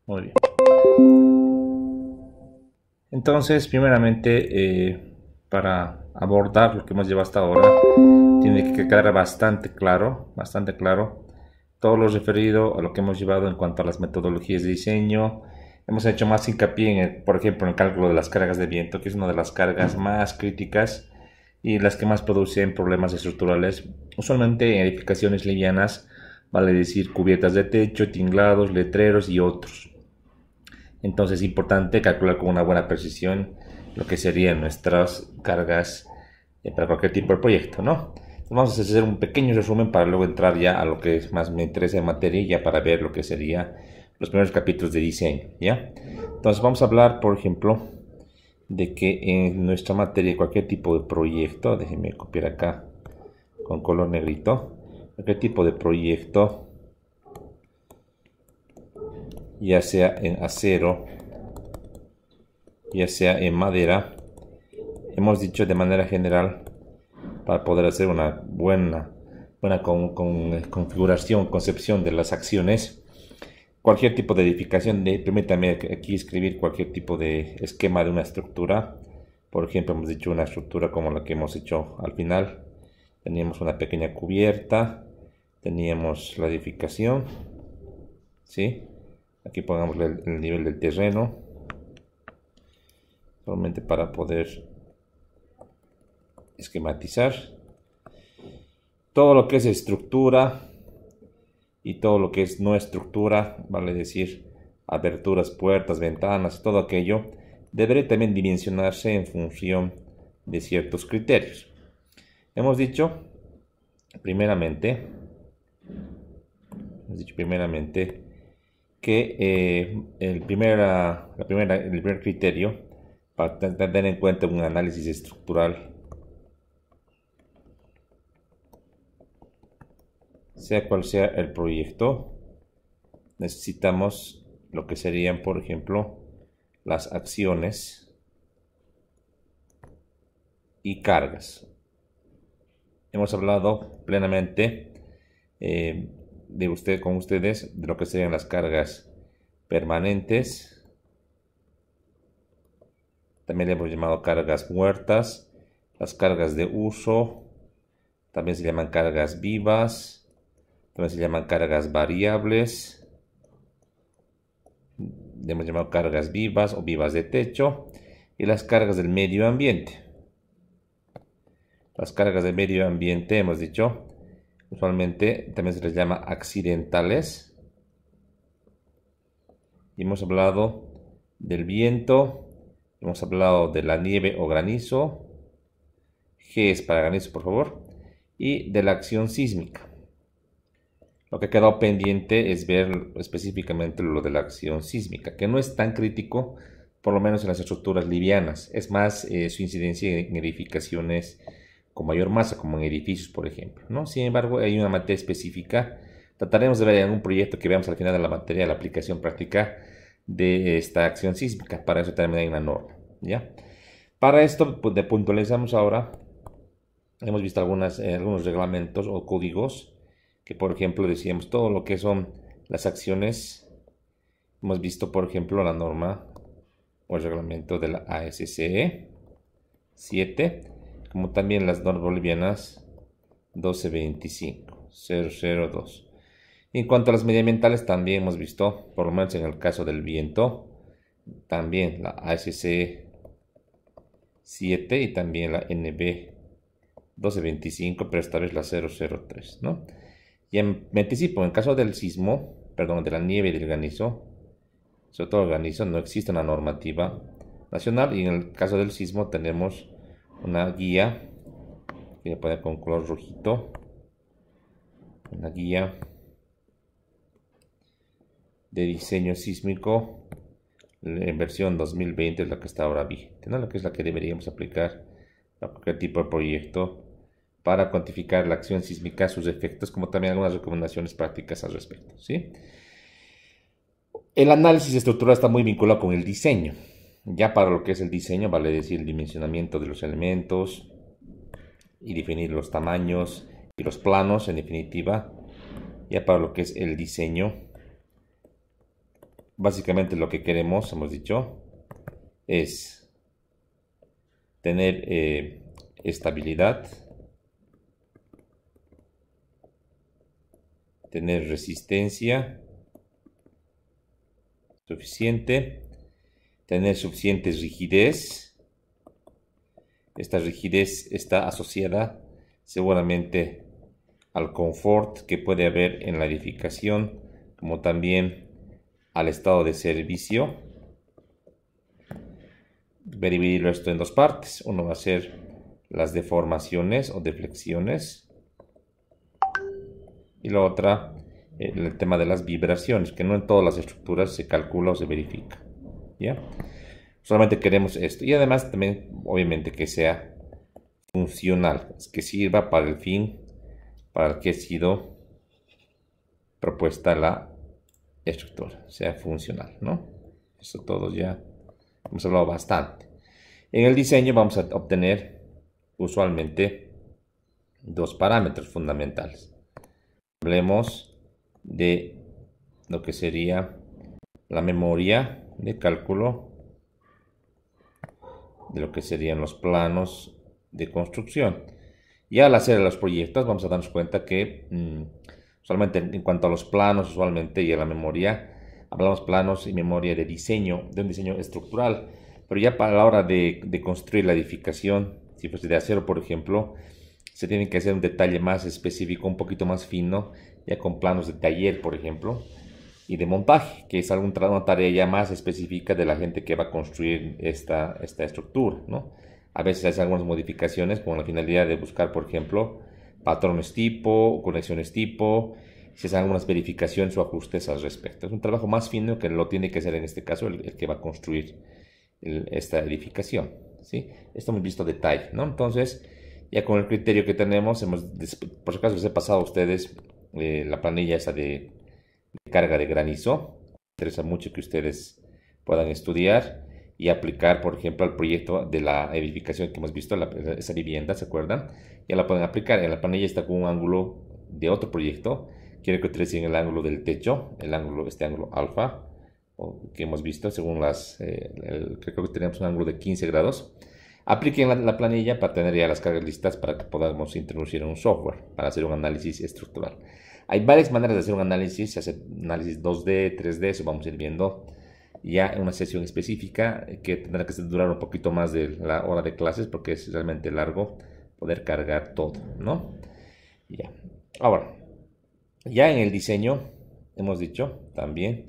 Muy bien. Entonces, primeramente, para abordar lo que hemos llevado hasta ahora, tiene que quedar bastante claro, todo lo referido a lo que hemos llevado en cuanto a las metodologías de diseño. Hemos hecho más hincapié por ejemplo, en el cálculo de las cargas de viento, que es una de las cargas más críticas y las que más producen problemas estructurales, usualmente en edificaciones livianas, vale decir cubiertas de techo, tinglados, letreros y otros. Entonces es importante calcular con una buena precisión lo que serían nuestras cargas para cualquier tipo de proyecto, ¿no? Entonces vamos a hacer un pequeño resumen para luego entrar ya a lo que más me interesa en materia, ya para ver lo que sería los primeros capítulos de diseño, ¿ya? Entonces vamos a hablar, por ejemplo, de que en nuestra materia cualquier tipo de proyecto, déjenme copiar acá con color negrito, cualquier tipo de proyecto, ya sea en acero, ya sea en madera, hemos dicho de manera general, para poder hacer una buena configuración, concepción de las acciones, cualquier tipo de edificación, permítame aquí escribir cualquier tipo de esquema de una estructura. Por ejemplo, hemos dicho una estructura como la que hemos hecho al final. Teníamos una pequeña cubierta, teníamos la edificación, ¿sí? Aquí pongamos el nivel del terreno, solamente para poder esquematizar. Todo lo que es estructura y todo lo que es no estructura, vale decir aberturas, puertas, ventanas, todo aquello, deberá también dimensionarse en función de ciertos criterios. Hemos dicho primeramente que el primer criterio para tener en cuenta un análisis estructural, sea cual sea el proyecto, necesitamos lo que serían, por ejemplo, las acciones y cargas. Hemos hablado plenamente con ustedes de lo que serían las cargas permanentes. También le hemos llamado cargas muertas, las cargas de uso, también se llaman cargas vivas, también se llaman cargas variables, le hemos llamado cargas vivas o vivas de techo, y las cargas del medio ambiente. Las cargas del medio ambiente, hemos dicho, usualmente también se les llama accidentales. Y hemos hablado del viento, hemos hablado de la nieve o granizo, G es para granizo, por favor, y de la acción sísmica. Lo que ha quedado pendiente es ver específicamente lo de la acción sísmica, que no es tan crítico, por lo menos en las estructuras livianas. Es más su incidencia en edificaciones con mayor masa, como en edificios, por ejemplo, ¿no? Sin embargo, hay una materia específica. Trataremos de ver en un proyecto que veamos al final de la materia la aplicación práctica de esta acción sísmica. Para eso también hay una norma, ¿ya? Para esto, pues, puntualizamos ahora. Hemos visto algunos reglamentos o códigos que, por ejemplo, decíamos todo lo que son las acciones. Hemos visto, por ejemplo, la norma o el reglamento de la ASCE 7, como también las normas bolivianas 1225-002. En cuanto a las medioambientales, también hemos visto, por lo menos en el caso del viento, también la ASCE 7 y también la NB 1225, pero esta vez la 003, ¿no? Y me anticipo, en caso del sismo, perdón, de la nieve y del granizo, sobre todo el granizo, no existe una normativa nacional, y en el caso del sismo tenemos una guía, que voy a poner con color rojito, una guía de diseño sísmico en versión 2020, es la que está ahora vigente, ¿no? La que es la que deberíamos aplicar a cualquier tipo de proyecto para cuantificar la acción sísmica, sus efectos, como también algunas recomendaciones prácticas al respecto, ¿sí? El análisis estructural está muy vinculado con el diseño. Ya para lo que es el diseño, vale decir el dimensionamiento de los elementos y definir los tamaños y los planos, en definitiva. Ya para lo que es el diseño, básicamente lo que queremos, hemos dicho, es tener estabilidad, tener resistencia suficiente, tener suficiente rigidez. Esta rigidez está asociada seguramente al confort que puede haber en la edificación, como también al estado de servicio. Voy a dividirlo esto en dos partes. Uno va a ser las deformaciones o deflexiones, y la otra el tema de las vibraciones, que no en todas las estructuras se calcula o se verifica, ¿ya? Solamente queremos esto, y además también obviamente que sea funcional, que sirva para el fin para el que ha sido propuesta la estructura, sea funcional, ¿no? Eso todos ya hemos hablado bastante. En el diseño vamos a obtener usualmente dos parámetros fundamentales. Hablemos de lo que sería la memoria de cálculo, de lo que serían los planos de construcción. Y al hacer los proyectos vamos a darnos cuenta que usualmente en cuanto a los planos usualmente y a la memoria, hablamos planos y memoria de diseño, de un diseño estructural. Pero ya para la hora de construir la edificación, si fuese de acero por ejemplo, se tiene que hacer un detalle más específico, un poquito más fino, ya con planos de taller por ejemplo, y de montaje, que es una tarea ya más específica de la gente que va a construir esta estructura, ¿no? A veces hace algunas modificaciones con la finalidad de buscar, por ejemplo, patrones tipo, conexiones tipo, se hacen algunas verificaciones o ajustes al respecto. Es un trabajo más fino que lo tiene que hacer en este caso el que va a construir esta edificación, ¿sí? Esto hemos visto detalle, ¿no? Entonces, ya con el criterio que tenemos, por si acaso les he pasado a ustedes la planilla esa de carga de granizo. Me interesa mucho que ustedes puedan estudiar y aplicar, por ejemplo, al proyecto de la edificación que hemos visto, esa vivienda, ¿se acuerdan? Ya la pueden aplicar. En la planilla está con un ángulo de otro proyecto. Quiero que utilicen el ángulo del techo, este ángulo alfa, que hemos visto según creo que tenemos un ángulo de 15 grados. Apliquen la planilla para tener ya las cargas listas para que podamos introducir un software para hacer un análisis estructural. Hay varias maneras de hacer un análisis, se hace análisis 2D, 3D, eso vamos a ir viendo ya en una sesión específica que tendrá que durar un poquito más de la hora de clases porque es realmente largo poder cargar todo, ¿no? Ya. Ahora, ya en el diseño hemos dicho también,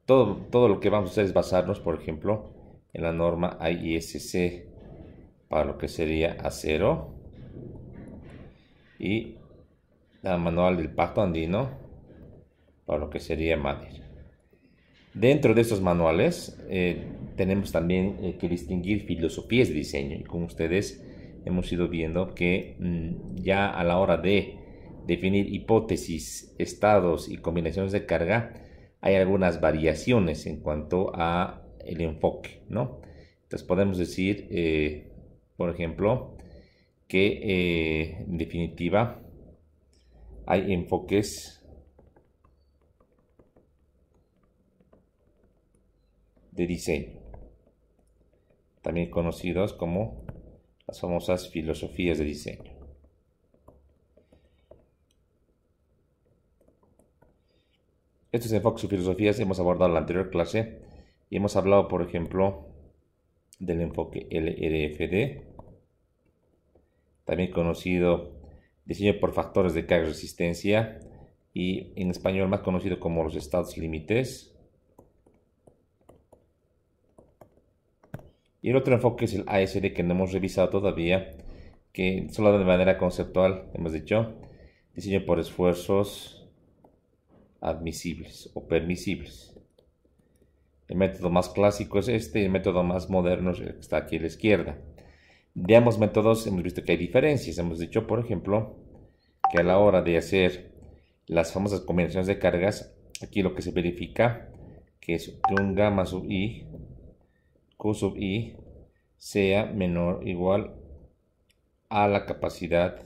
todo lo que vamos a hacer es basarnos, por ejemplo, en la norma ISC para lo que sería acero y el manual del Pacto Andino para lo que sería madera. Dentro de estos manuales tenemos también que distinguir filosofías de diseño, y con ustedes hemos ido viendo que ya a la hora de definir hipótesis, estados y combinaciones de carga hay algunas variaciones en cuanto a el enfoque, ¿no? Entonces podemos decir, por ejemplo, que en definitiva hay enfoques de diseño, también conocidos como las famosas filosofías de diseño. Estos enfoques o filosofías hemos abordado en la anterior clase y hemos hablado, por ejemplo, del enfoque LRFD, también conocido diseño por factores de carga y resistencia, y en español más conocido como los estados límites. Y el otro enfoque es el ASD, que no hemos revisado todavía, que solo de manera conceptual hemos dicho diseño por esfuerzos admisibles o permisibles. El método más clásico es este, y el método más moderno es el que está aquí a la izquierda. De ambos métodos hemos visto que hay diferencias. Hemos dicho, por ejemplo, que a la hora de hacer las famosas combinaciones de cargas, aquí lo que se verifica que es que un gamma sub i, q sub i, sea menor o igual a la capacidad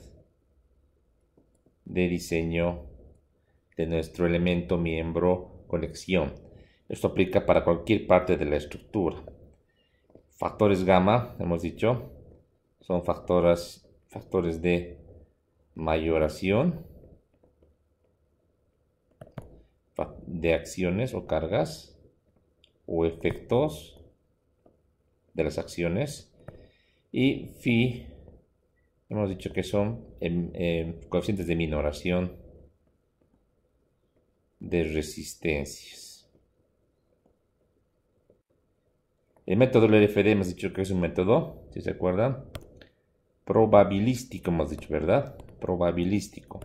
de diseño de nuestro elemento miembro conexión. Esto aplica para cualquier parte de la estructura. Factores gamma, hemos dicho, son factores de mayoración de acciones o cargas o efectos de las acciones. Y phi, hemos dicho que son coeficientes de minoración de resistencias. El método LFD hemos dicho que es un método, si se acuerdan, probabilístico, hemos dicho, ¿verdad? Probabilístico.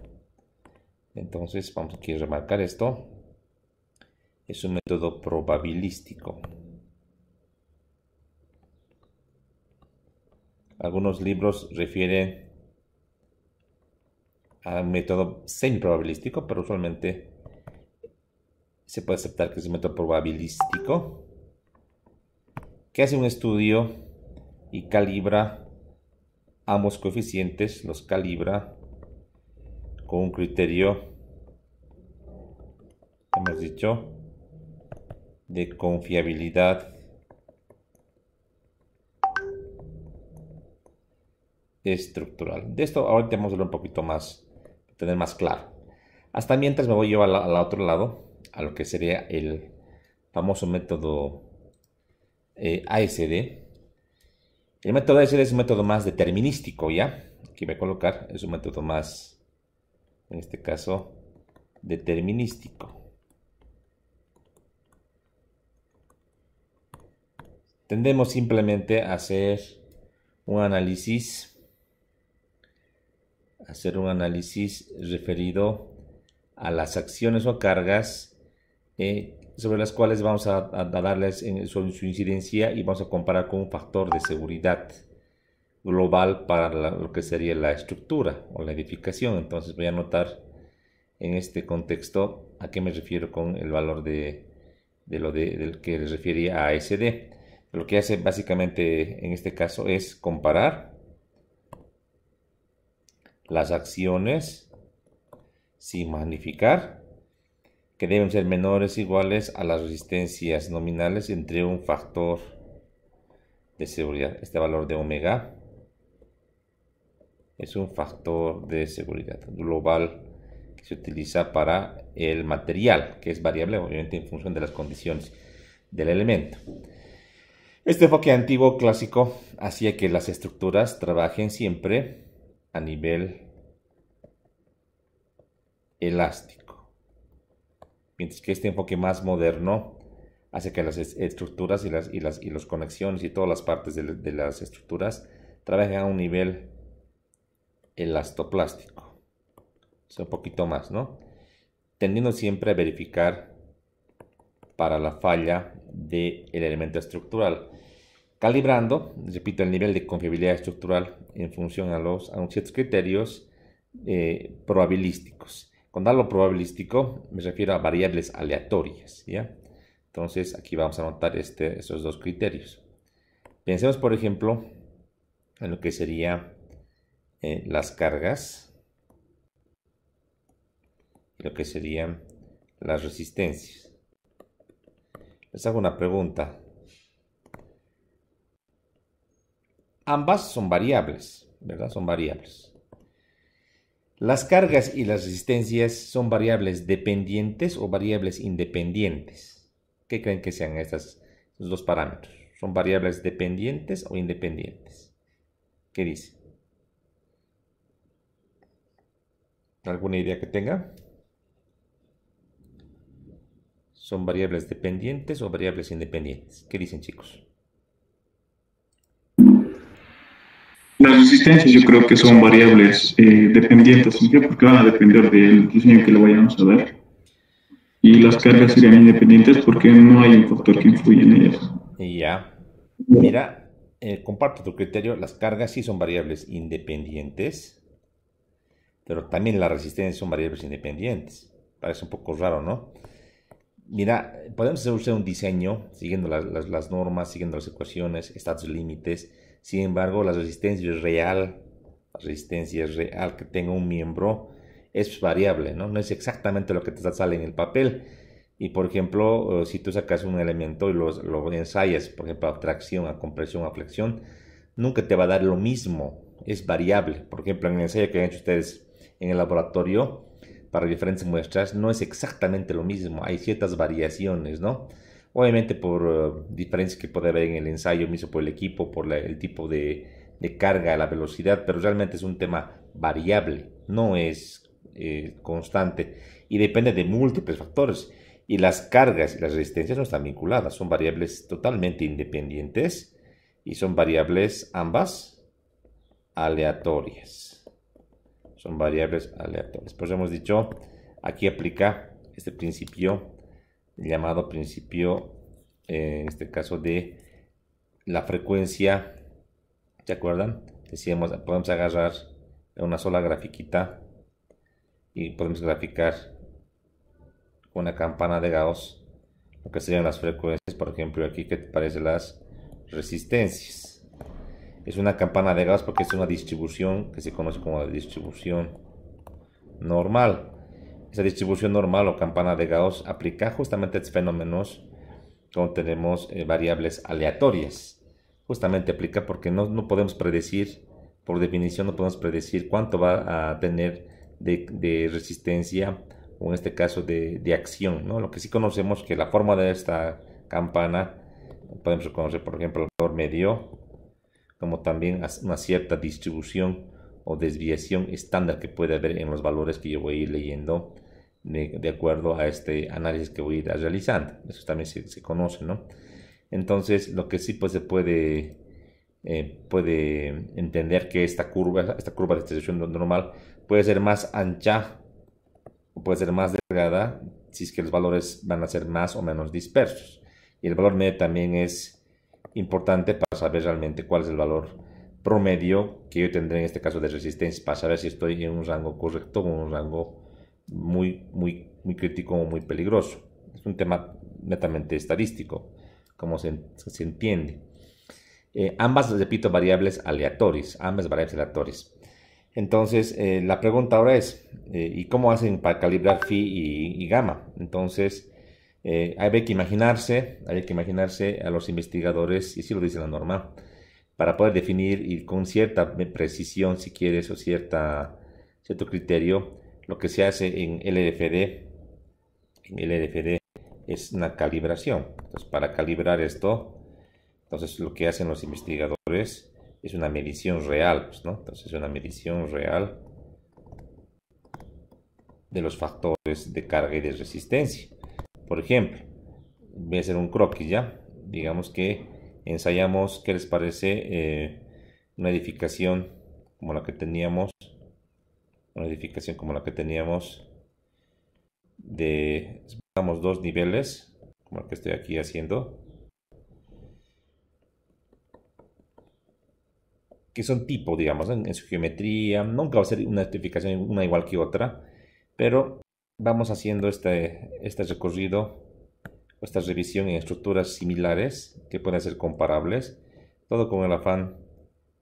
Entonces vamos aquí a remarcar esto. Es un método probabilístico. Algunos libros refieren a un método semi-probabilístico, pero usualmente se puede aceptar que es un método probabilístico, que hace un estudio y calibra ambos coeficientes, los calibra con un criterio, hemos dicho, de confiabilidad estructural. De esto ahorita vamos a hablar un poquito más, para tener más claro. Hasta mientras me voy a llevar al otro lado, a lo que sería el famoso método ASD. El método ASD es un método más determinístico, ¿ya? Aquí voy a colocar, es un método más, en este caso, determinístico. Tendemos simplemente a hacer un análisis referido a las acciones o cargas sobre las cuales vamos a darles su incidencia y vamos a comparar con un factor de seguridad global para lo que sería la estructura o la edificación. Entonces voy a anotar en este contexto a qué me refiero con el valor del que les refería a ASD. Lo que hace básicamente en este caso es comparar las acciones sin magnificar, que deben ser menores o iguales a las resistencias nominales entre un factor de seguridad. Este valor de omega es un factor de seguridad global que se utiliza para el material, que es variable obviamente en función de las condiciones del elemento. Este enfoque antiguo clásico hacía que las estructuras trabajen siempre a nivel elástico, mientras que este enfoque más moderno hace que las estructuras y las conexiones y todas las partes de las estructuras trabajen a un nivel elastoplástico, o sea, un poquito más, ¿no? Tendiendo siempre a verificar para la falla del elemento estructural, calibrando, repito, el nivel de confiabilidad estructural en función a ciertos criterios probabilísticos. Cuando hablo probabilístico me refiero a variables aleatorias, ¿ya? Entonces aquí vamos a anotar esos dos criterios. Pensemos, por ejemplo, en lo que sería las cargas y lo que serían las resistencias. Les hago una pregunta. Ambas son variables, ¿verdad? Son variables. ¿Las cargas y las resistencias son variables dependientes o variables independientes? ¿Qué creen que sean estos dos parámetros? ¿Son variables dependientes o independientes? ¿Qué dice? ¿Alguna idea que tenga? ¿Son variables dependientes o variables independientes? ¿Qué dicen, chicos? Las resistencias yo creo que son variables dependientes, ¿sí? Porque van a depender del diseño que le vayamos a dar. Y las cargas serían independientes porque no hay un factor que influya en ellas. Ya. Mira, comparto tu criterio. Las cargas sí son variables independientes, pero también las resistencias son variables independientes. Parece un poco raro, ¿no? Mira, podemos hacer un diseño siguiendo las normas, siguiendo las ecuaciones, estados límites. Sin embargo, la resistencia real que tenga un miembro es variable, ¿no? No es exactamente lo que te sale en el papel. Y por ejemplo, si tú sacas un elemento y lo ensayas, por ejemplo, a tracción, a compresión, a flexión, nunca te va a dar lo mismo, es variable. Por ejemplo, en el ensayo que han hecho ustedes en el laboratorio, para diferentes muestras, no es exactamente lo mismo, hay ciertas variaciones, ¿no? Obviamente por diferencias que puede haber en el ensayo mismo, por el equipo, por el tipo de carga, la velocidad, pero realmente es un tema variable, no es constante y depende de múltiples factores. Y las cargas y las resistencias no están vinculadas, son variables totalmente independientes y son variables ambas aleatorias. Son variables aleatorias. Pues hemos dicho, aquí aplica este principio llamado principio, en este caso de la frecuencia. ¿Se acuerdan? Decíamos, podemos agarrar una sola grafiquita y podemos graficar una campana de Gauss, lo que serían las frecuencias, por ejemplo, aquí que te parecen las resistencias. Es una campana de Gauss porque es una distribución que se conoce como la distribución normal. Esa distribución normal o campana de Gauss aplica justamente a estos fenómenos cuando tenemos variables aleatorias. Justamente aplica porque no podemos predecir, por definición no podemos predecir cuánto va a tener de resistencia o en este caso de acción, ¿no? Lo que sí conocemos que la forma de esta campana podemos reconocer, por ejemplo, el valor medio, como también una cierta distribución o desviación estándar que puede haber en los valores que yo voy a ir leyendo de acuerdo a este análisis que voy a ir realizando. Eso también se conoce, ¿no? Entonces, lo que sí pues se puede entender que esta curva de distribución normal puede ser más ancha o puede ser más delgada si es que los valores van a ser más o menos dispersos. Y el valor medio también es importante para saber realmente cuál es el valor promedio que yo tendré en este caso de resistencia, para saber si estoy en un rango correcto o en un rango muy crítico o muy peligroso. Es un tema netamente estadístico, como se entiende. Ambas, repito, variables aleatorias, Entonces, la pregunta ahora es, ¿y cómo hacen para calibrar phi y gamma? Entonces, hay que imaginarse a los investigadores, y así lo dice la norma, para poder definir y con cierta precisión, si quieres, o cierto criterio, lo que se hace en LFD. En LFD es una calibración. Entonces, para calibrar esto, entonces lo que hacen los investigadores es una medición real, pues, ¿no? Entonces, una medición real de los factores de carga y de resistencia. Por ejemplo, voy a hacer un croquis ya. Digamos que ensayamos, ¿qué les parece? Una edificación como la que teníamos, una edificación como la que teníamos de, digamos, dos niveles, como el que estoy aquí haciendo, que son tipo, digamos, en su geometría. Nunca va a ser una edificación una igual que otra, pero vamos haciendo este recorrido, esta revisión en estructuras similares que pueden ser comparables, todo con el afán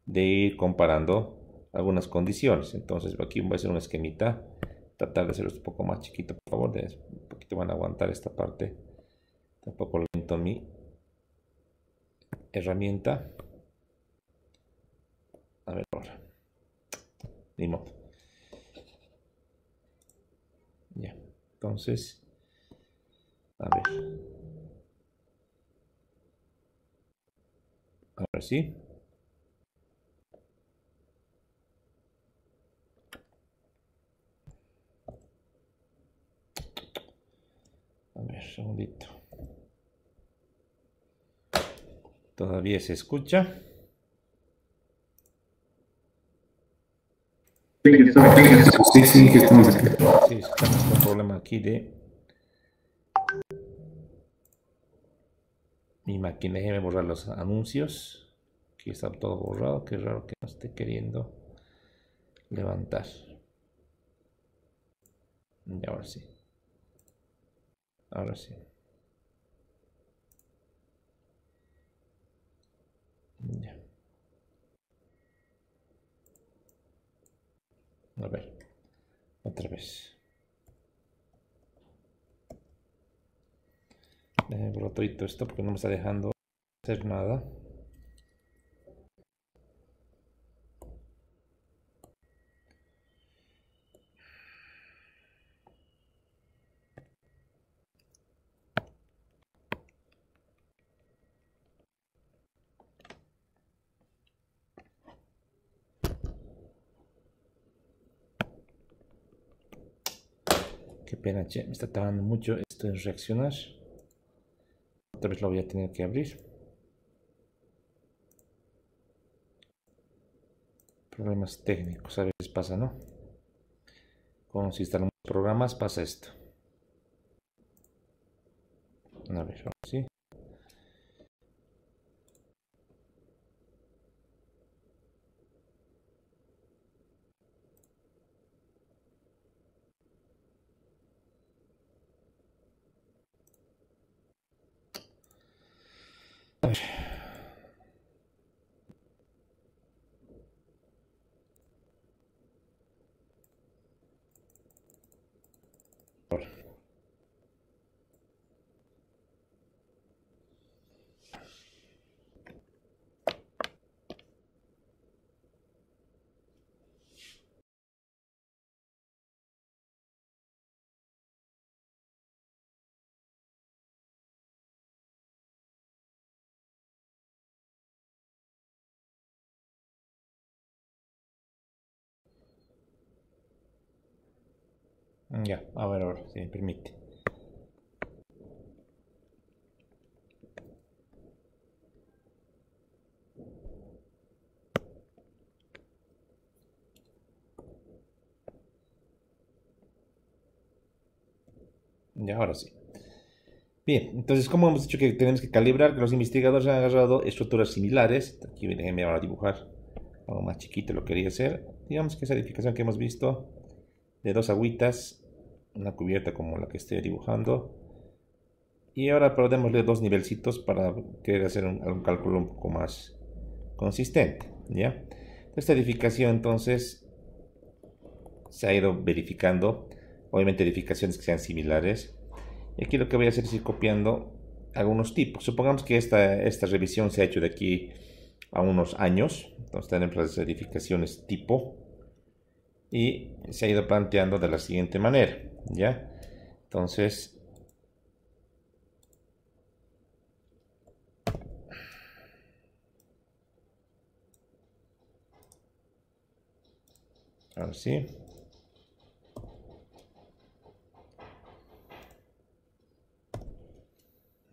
de ir comparando algunas condiciones. Entonces aquí voy a hacer un esquemita, tratar de hacerlo un poco más chiquito, por favor, un poquito van a aguantar esta parte, un poco lento mi herramienta. A ver ahora, ni modo. Ya, entonces, a ver, ahora sí. A ver, un segundito. ¿Todavía se escucha? Sí, que estamos aquí. Sí, estamos con un problema aquí de mi máquina. Déjeme borrar los anuncios. Aquí está todo borrado. Qué raro que no esté queriendo levantar. Y ahora sí. Ahora sí. Ya. A ver. Otra vez. Borro todo esto porque no me está dejando hacer nada. Qué pena, che, me está tardando mucho esto en reaccionar. Otra vez lo voy a tener que abrir. Problemas técnicos, a veces pasa, ¿no? Cuando se instalan programas pasa esto. A ver, sí. A ver. Ya, a ver ahora, si me permite. Ya, ahora sí. Bien, entonces, como hemos dicho que tenemos que calibrar, que los investigadores han agarrado estructuras similares. Aquí déjenme ahora dibujar algo más chiquito, lo quería hacer. Digamos que esa edificación que hemos visto de dos agüitas, una cubierta como la que estoy dibujando. Y ahora podemos leer dos nivelcitos para querer hacer un cálculo un poco más consistente, ¿ya? Esta edificación entonces se ha ido verificando, obviamente edificaciones que sean similares. Y aquí lo que voy a hacer es ir copiando algunos tipos. Supongamos que esta revisión se ha hecho de aquí a unos años. Entonces tenemos las edificaciones tipo y se ha ido planteando de la siguiente manera, ¿ya? Entonces, ahora sí.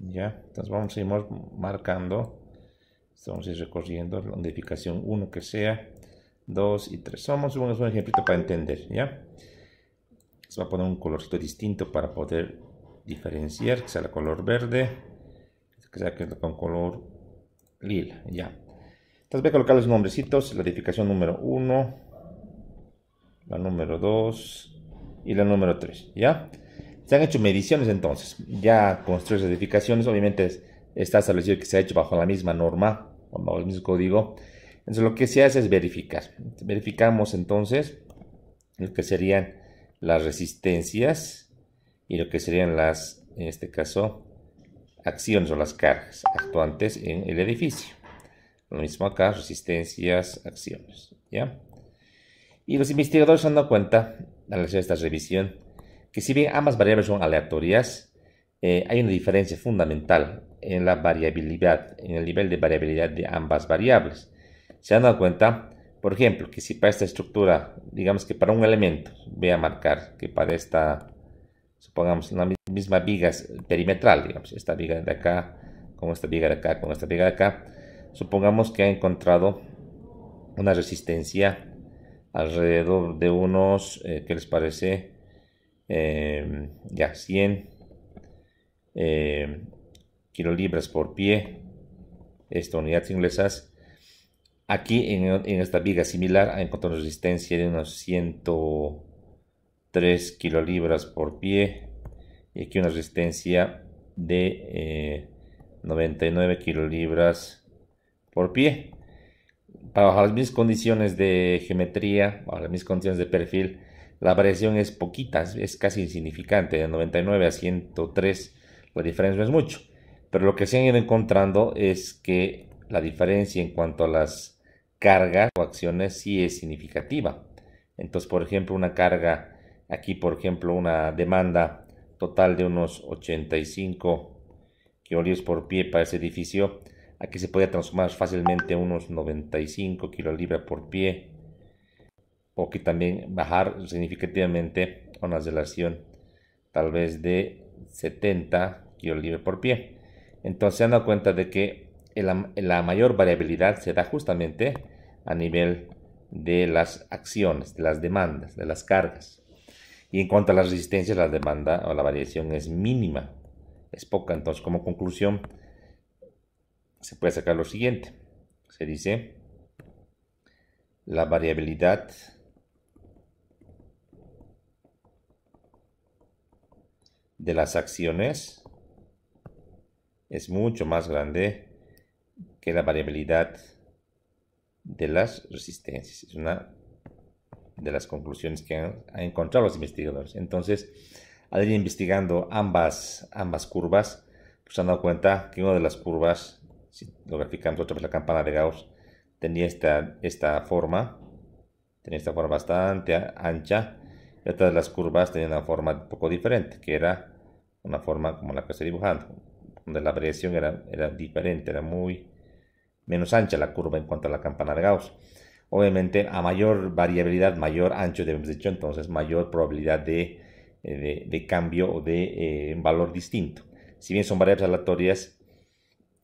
Ya, entonces vamos a ir marcando. Vamos a ir recorriendo la edificación 1 que sea, 2 y 3. Vamos a un ejemplito para entender, ¿ya? Se va a poner un colorcito distinto para poder diferenciar, que sea el color verde, que sea con color lila, ya. Entonces voy a colocar los nombrecitos, la edificación número 1, la número 2 y la número 3, ¿ya? Se han hecho mediciones entonces, ya construir las edificaciones, obviamente está establecido que se ha hecho bajo la misma norma, bajo el mismo código. Entonces lo que se hace es verificar. Verificamos entonces lo que serían las resistencias y lo que serían las, en este caso, acciones o las cargas actuantes en el edificio. Lo mismo acá, resistencias, acciones, ¿ya? Y los investigadores se han dado cuenta, al hacer esta revisión, que si bien ambas variables son aleatorias, hay una diferencia fundamental en la variabilidad, en el nivel de variabilidad de ambas variables. Se han dado cuenta, por ejemplo, que si para esta estructura, digamos que para un elemento, voy a marcar que para esta, supongamos, la misma viga perimetral, digamos, esta viga de acá, con esta viga de acá, con esta viga de acá, supongamos que ha encontrado una resistencia alrededor de unos, ¿qué les parece? Ya 100 kilolibras por pie, esta unidades inglesas. Aquí en esta viga similar ha encontrado una resistencia de unos 103 kilolibras por pie y aquí una resistencia de 99 kilolibras por pie. Bajo las mismas condiciones de geometría, bajo las mismas condiciones de perfil, la variación es poquita, es casi insignificante, de 99 a 103 la diferencia no es mucho. Pero lo que se han ido encontrando es que la diferencia en cuanto a las cargas o acciones sí es significativa. Entonces, por ejemplo, una carga, aquí por ejemplo, una demanda total de unos 85 kilolibras por pie para ese edificio, aquí se puede transformar fácilmente a unos 95 kilolibras por pie, o que también bajar significativamente a una relación tal vez de 70 kilolibras por pie. Entonces se han dado cuenta de que la mayor variabilidad se da justamente a nivel de las acciones, de las demandas, de las cargas. Y en cuanto a las resistencias, la demanda o la variación es mínima, es poca. Entonces, como conclusión, se puede sacar lo siguiente. Se dice, la variabilidad de las acciones es mucho más grande que la variabilidad de las resistencias. Es una de las conclusiones que han encontrado los investigadores. Entonces, al ir investigando ambas curvas, pues se han dado cuenta que una de las curvas, si lo graficamos otra vez la campana de Gauss, tenía esta forma bastante ancha, y otra de las curvas tenía una forma un poco diferente, que era una forma como la que estoy dibujando, donde la variación era diferente, era muy menos ancha la curva en cuanto a la campana de Gauss. Obviamente, a mayor variabilidad, mayor ancho, debemos dicho, entonces mayor probabilidad de cambio o de valor distinto. Si bien son variables aleatorias,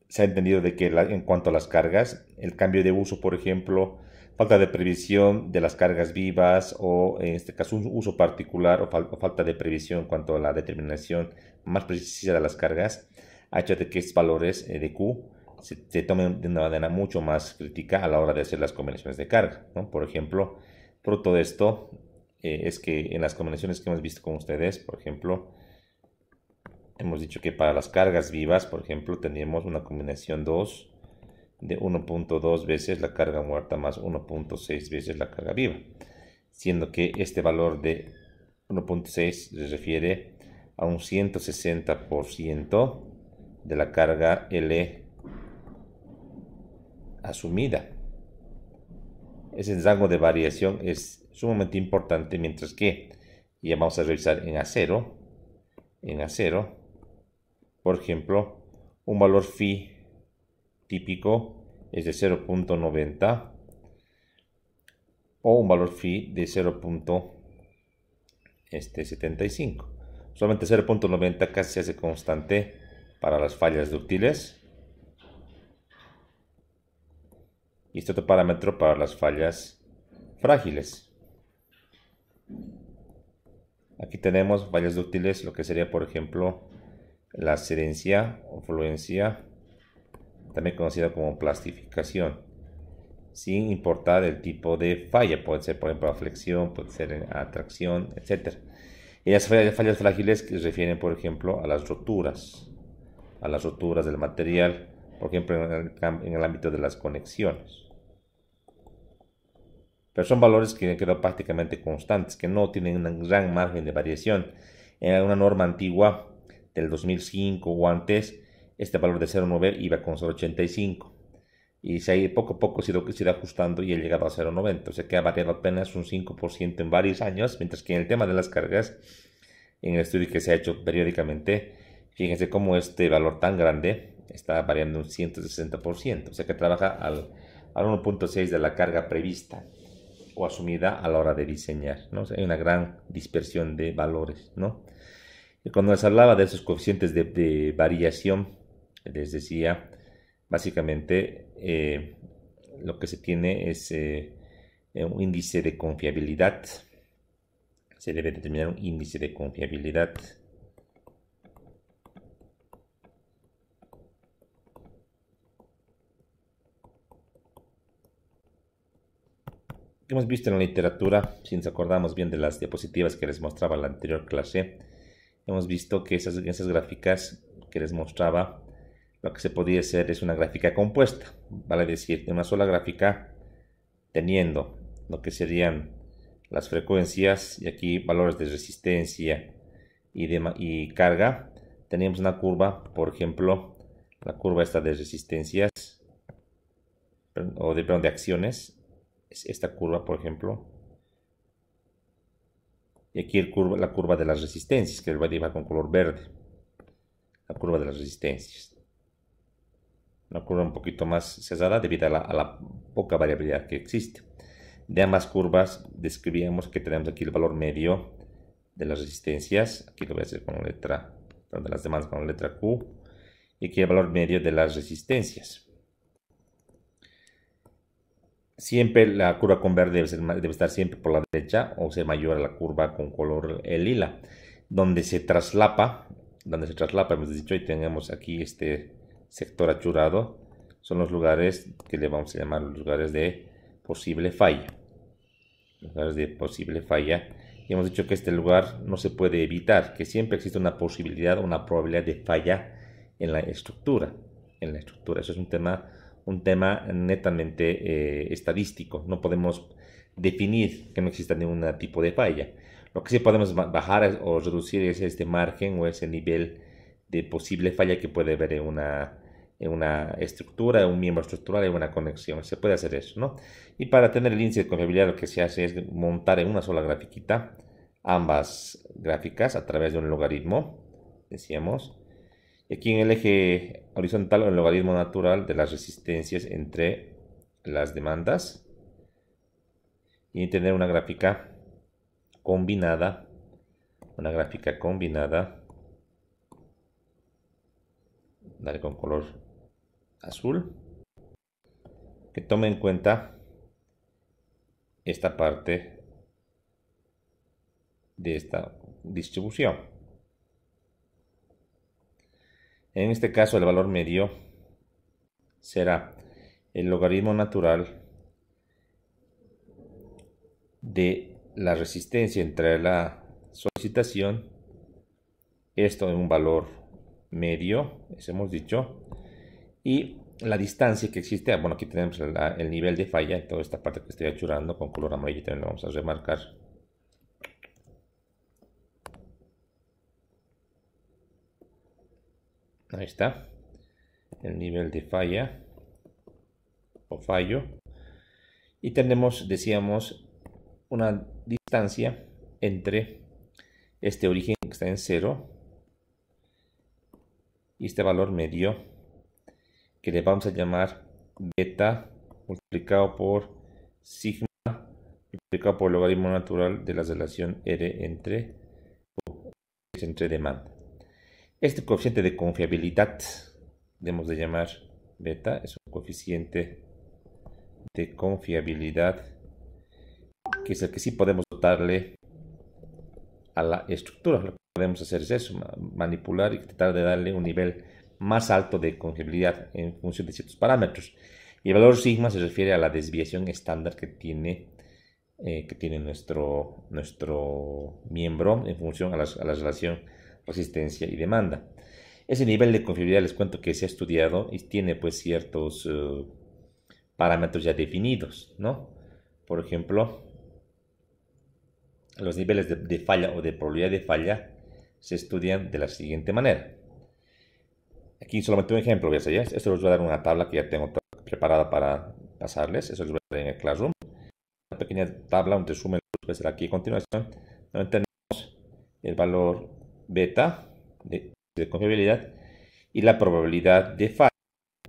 se ha entendido de que en cuanto a las cargas, el cambio de uso, por ejemplo, falta de previsión de las cargas vivas, o en este caso un uso particular, o falta de previsión en cuanto a la determinación más precisa de las cargas, ha hecho de que estos valores de Q se tomen de una manera mucho más crítica a la hora de hacer las combinaciones de carga, ¿no? Por ejemplo, fruto de esto es que en las combinaciones que hemos visto con ustedes, por ejemplo, hemos dicho que para las cargas vivas, por ejemplo, teníamos una combinación 2 de 1.2 veces la carga muerta más 1.6 veces la carga viva, siendo que este valor de 1.6 se refiere a un 160% de la carga L asumida. Ese rango de variación es sumamente importante, mientras que ya vamos a revisar en acero, por ejemplo, un valor phi típico es de 0.90 o un valor phi de 0.75. Solamente 0.90 casi se hace constante para las fallas dúctiles, y este otro parámetro para las fallas frágiles. Aquí tenemos fallas dúctiles, lo que sería, por ejemplo, la adherencia o fluencia, también conocida como plastificación, sin importar el tipo de falla. Puede ser, por ejemplo, flexión, puede ser atracción, etc. Y las fallas frágiles que se refieren, por ejemplo, a las roturas del material, por ejemplo, en el ámbito de las conexiones. Pero son valores que han quedado prácticamente constantes, que no tienen un gran margen de variación. En una norma antigua del 2005 o antes, este valor de 0.9 iba con 0.85. Y se ha poco a poco se ha ido ajustando y ha llegado a 0.90. O sea que ha variado apenas un 5% en varios años, mientras que en el tema de las cargas, en el estudio que se ha hecho periódicamente, fíjense cómo este valor tan grande está variando un 160%. O sea que trabaja al 1.6 de la carga prevista o asumida a la hora de diseñar, ¿no? O sea, hay una gran dispersión de valores, ¿no? Y cuando les hablaba de esos coeficientes de variación, les decía, básicamente lo que se tiene es un índice de confiabilidad. Se debe determinar un índice de confiabilidad que hemos visto en la literatura. Si nos acordamos bien de las diapositivas que les mostraba en la anterior clase, hemos visto que esas gráficas que les mostraba, lo que se podía hacer es una gráfica compuesta, vale decir, en una sola gráfica, teniendo lo que serían las frecuencias y aquí valores de resistencia y carga. Teníamos una curva, por ejemplo, la curva esta de resistencias, o de acciones, es esta curva, por ejemplo. Y aquí la curva de las resistencias, que va con color verde. La curva de las resistencias. Una curva un poquito más cerrada debido a la poca variabilidad que existe. De ambas curvas describíamos que tenemos aquí el valor medio de las resistencias. Aquí lo voy a hacer con la letra, de las demás con la letra Q. Y aquí el valor medio de las resistencias. Siempre la curva con verde debe estar siempre por la derecha o ser mayor a la curva con color lila. Donde se traslapa, hemos dicho, y tenemos aquí este sector achurado, son los lugares que le vamos a llamar los lugares de posible falla. Lugares de posible falla. Y hemos dicho que este lugar no se puede evitar, que siempre existe una posibilidad, una probabilidad de falla en la estructura. Eso es un tema netamente estadístico. No podemos definir que no exista ningún tipo de falla. Lo que sí podemos bajar o reducir es este margen o ese nivel de posible falla que puede haber en una estructura, un miembro estructural, en una conexión. Se puede hacer eso, ¿no? Y para tener el índice de confiabilidad lo que se hace es montar en una sola grafiquita ambas gráficas a través de un logaritmo, decíamos. Y aquí en el eje horizontal, el logaritmo natural de las resistencias entre las demandas. Y tener una gráfica combinada, dale con color azul, que tome en cuenta esta parte de esta distribución. En este caso el valor medio será el logaritmo natural de la resistencia entre la solicitación, esto en un valor medio, eso hemos dicho, y la distancia que existe. Bueno, aquí tenemos el nivel de falla en toda esta parte que estoy achurando con color amarillo, también lo vamos a remarcar. Ahí está el nivel de falla o fallo, y tenemos, decíamos, una distancia entre este origen que está en 0 y este valor medio que le vamos a llamar beta multiplicado por sigma multiplicado por el logaritmo natural de la relación R entre demanda. Este coeficiente de confiabilidad debemos de llamar beta, es un coeficiente de confiabilidad que es el que sí podemos dotarle a la estructura. Lo que podemos hacer es eso, manipular y tratar de darle un nivel más alto de confiabilidad en función de ciertos parámetros. Y el valor sigma se refiere a la desviación estándar que tiene nuestro miembro en función a la relación resistencia y demanda. Ese nivel de confiabilidad les cuento que se ha estudiado y tiene pues ciertos parámetros ya definidos, ¿no? Por ejemplo, los niveles de falla o de probabilidad de falla se estudian de la siguiente manera. Aquí solamente un ejemplo voy a hacer. Esto les voy a dar una tabla que ya tengo preparada para pasarles. Eso les voy a dar en el Classroom. Una pequeña tabla, un resumen voy a hacer aquí a continuación, donde tenemos el valor beta de confiabilidad y la probabilidad de falla.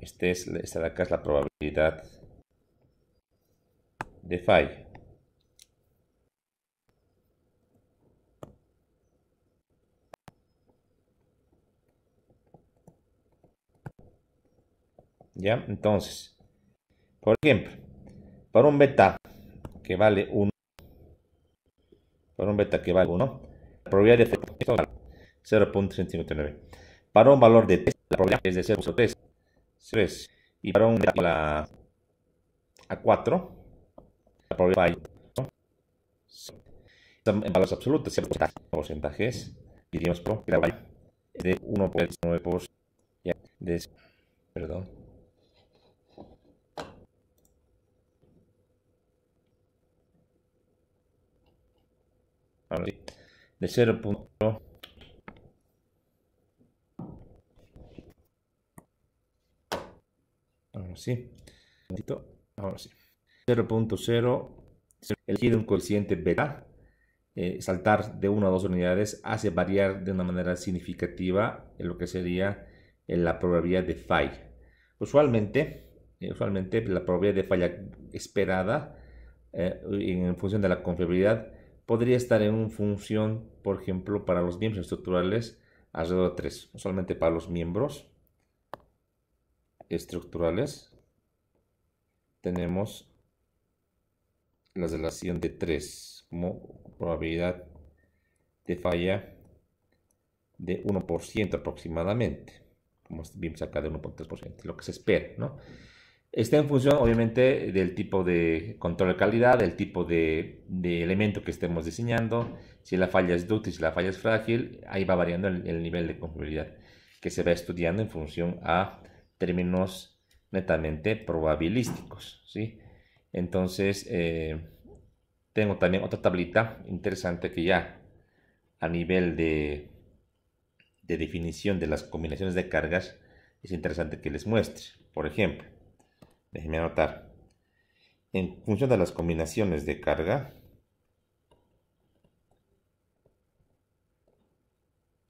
Esta de acá es la probabilidad de falla. ¿Ya? Entonces, por ejemplo, para un beta que vale 1, la probabilidad de falla es 0.159. Para un valor de 3, la probabilidad es de 0.3. Y para un beta a 4, la probabilidad de falla en valores absolutos, porcentajes, diríamos por la falla de 1.19%. Perdón. De 0.1 Ahora sí. Ahora sí. 0.0. Elegir un coeficiente beta. Saltar de 1 a 2 unidades hace variar de una manera significativa en lo que sería la probabilidad de falla. Usualmente la probabilidad de falla esperada en función de la confiabilidad podría estar en función, por ejemplo, para los miembros estructurales alrededor de 3. Usualmente para los miembros estructurales tenemos la relación de 3 como probabilidad de falla de 1% aproximadamente, como vimos acá de 1.3%, lo que se espera, ¿no? Está en función, obviamente, del tipo de control de calidad, del tipo de elemento que estemos diseñando, si la falla es dúctil, si la falla es frágil, ahí va variando el nivel de confiabilidad que se va estudiando en función a términos netamente probabilísticos, ¿sí? Entonces, tengo también otra tablita interesante que ya a nivel de definición de las combinaciones de cargas es interesante que les muestre. Por ejemplo, déjenme anotar. En función de las combinaciones de carga,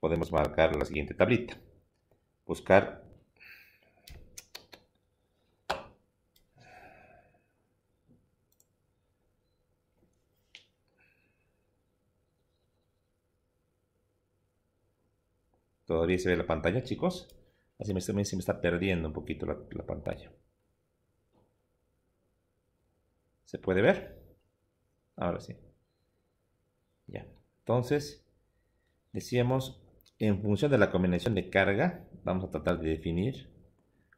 podemos marcar la siguiente tablita. Buscar ¿Todavía se ve la pantalla, chicos? Así se me está perdiendo un poquito la pantalla. ¿Se puede ver? Ahora sí. Ya. Entonces, decíamos, en función de la combinación de carga, vamos a tratar de definir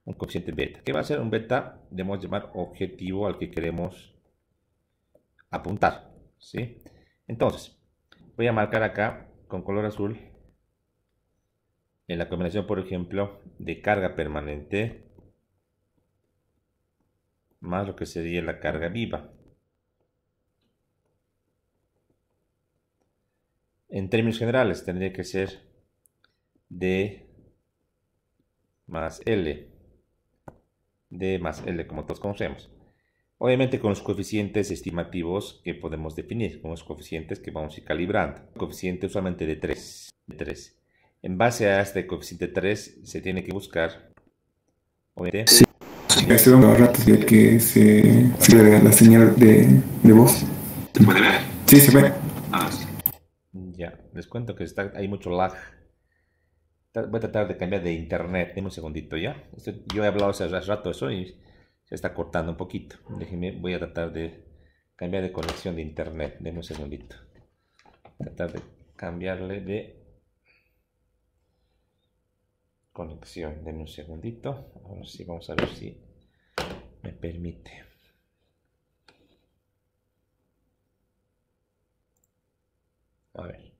un coeficiente beta. ¿Qué va a ser un beta? Debemos llamar objetivo al que queremos apuntar, ¿sí? Entonces, voy a marcar acá con color azul en la combinación, por ejemplo, de carga permanente más lo que sería la carga viva. En términos generales, tendría que ser D más L. D más L, como todos conocemos. Obviamente con los coeficientes estimativos que podemos definir, con los coeficientes que vamos a ir calibrando. Coeficiente usualmente de 3. En base a este coeficiente 3 se tiene que buscar, obviamente, Sí, hace unos ratos de que se ve la señal de voz. ¿Se puede ver? Sí, se ve. Ah, sí. ya, les cuento que hay mucho lag. Voy a tratar de cambiar de internet. Deme un segundito ya. Yo he hablado hace rato eso y se está cortando un poquito. Déjenme, voy a tratar de cambiar de conexión de internet. Deme un segundito. Tratar de cambiarle de conexión. Deme un segundito. Ahora sí, vamos a ver si me permite. A ver.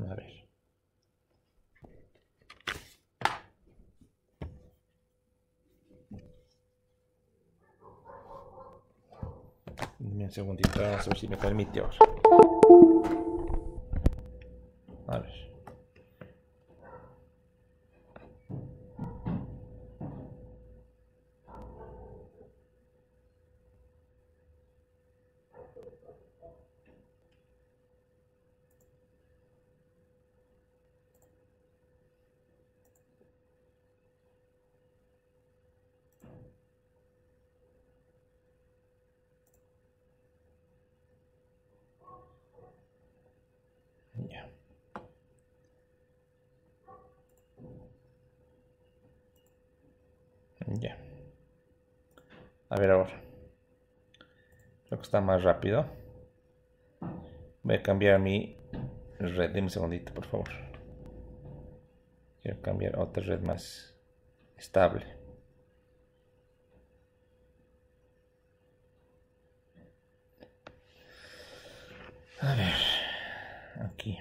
A ver. Dame un segundito, a ver si me permite ahora. A ver. Ya. Ya. A ver ahora. Creo que está más rápido. Voy a cambiar mi red. Deme un segundito, por favor. Quiero cambiar a otra red más estable. A ver. Aquí.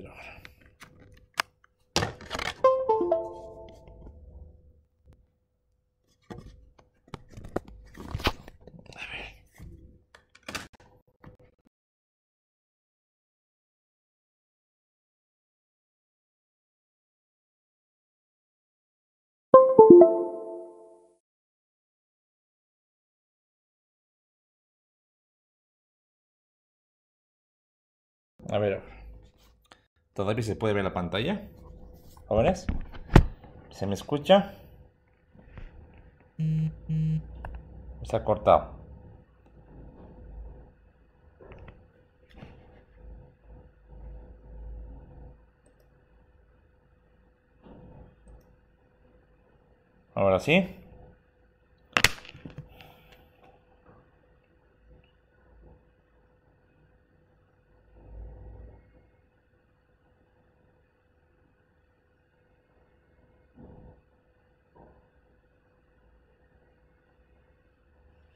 ver ahora. A ver, ¿todavía se puede ver la pantalla? ¿Jóvenes? ¿Se me escucha? Se ha cortado. Ahora sí.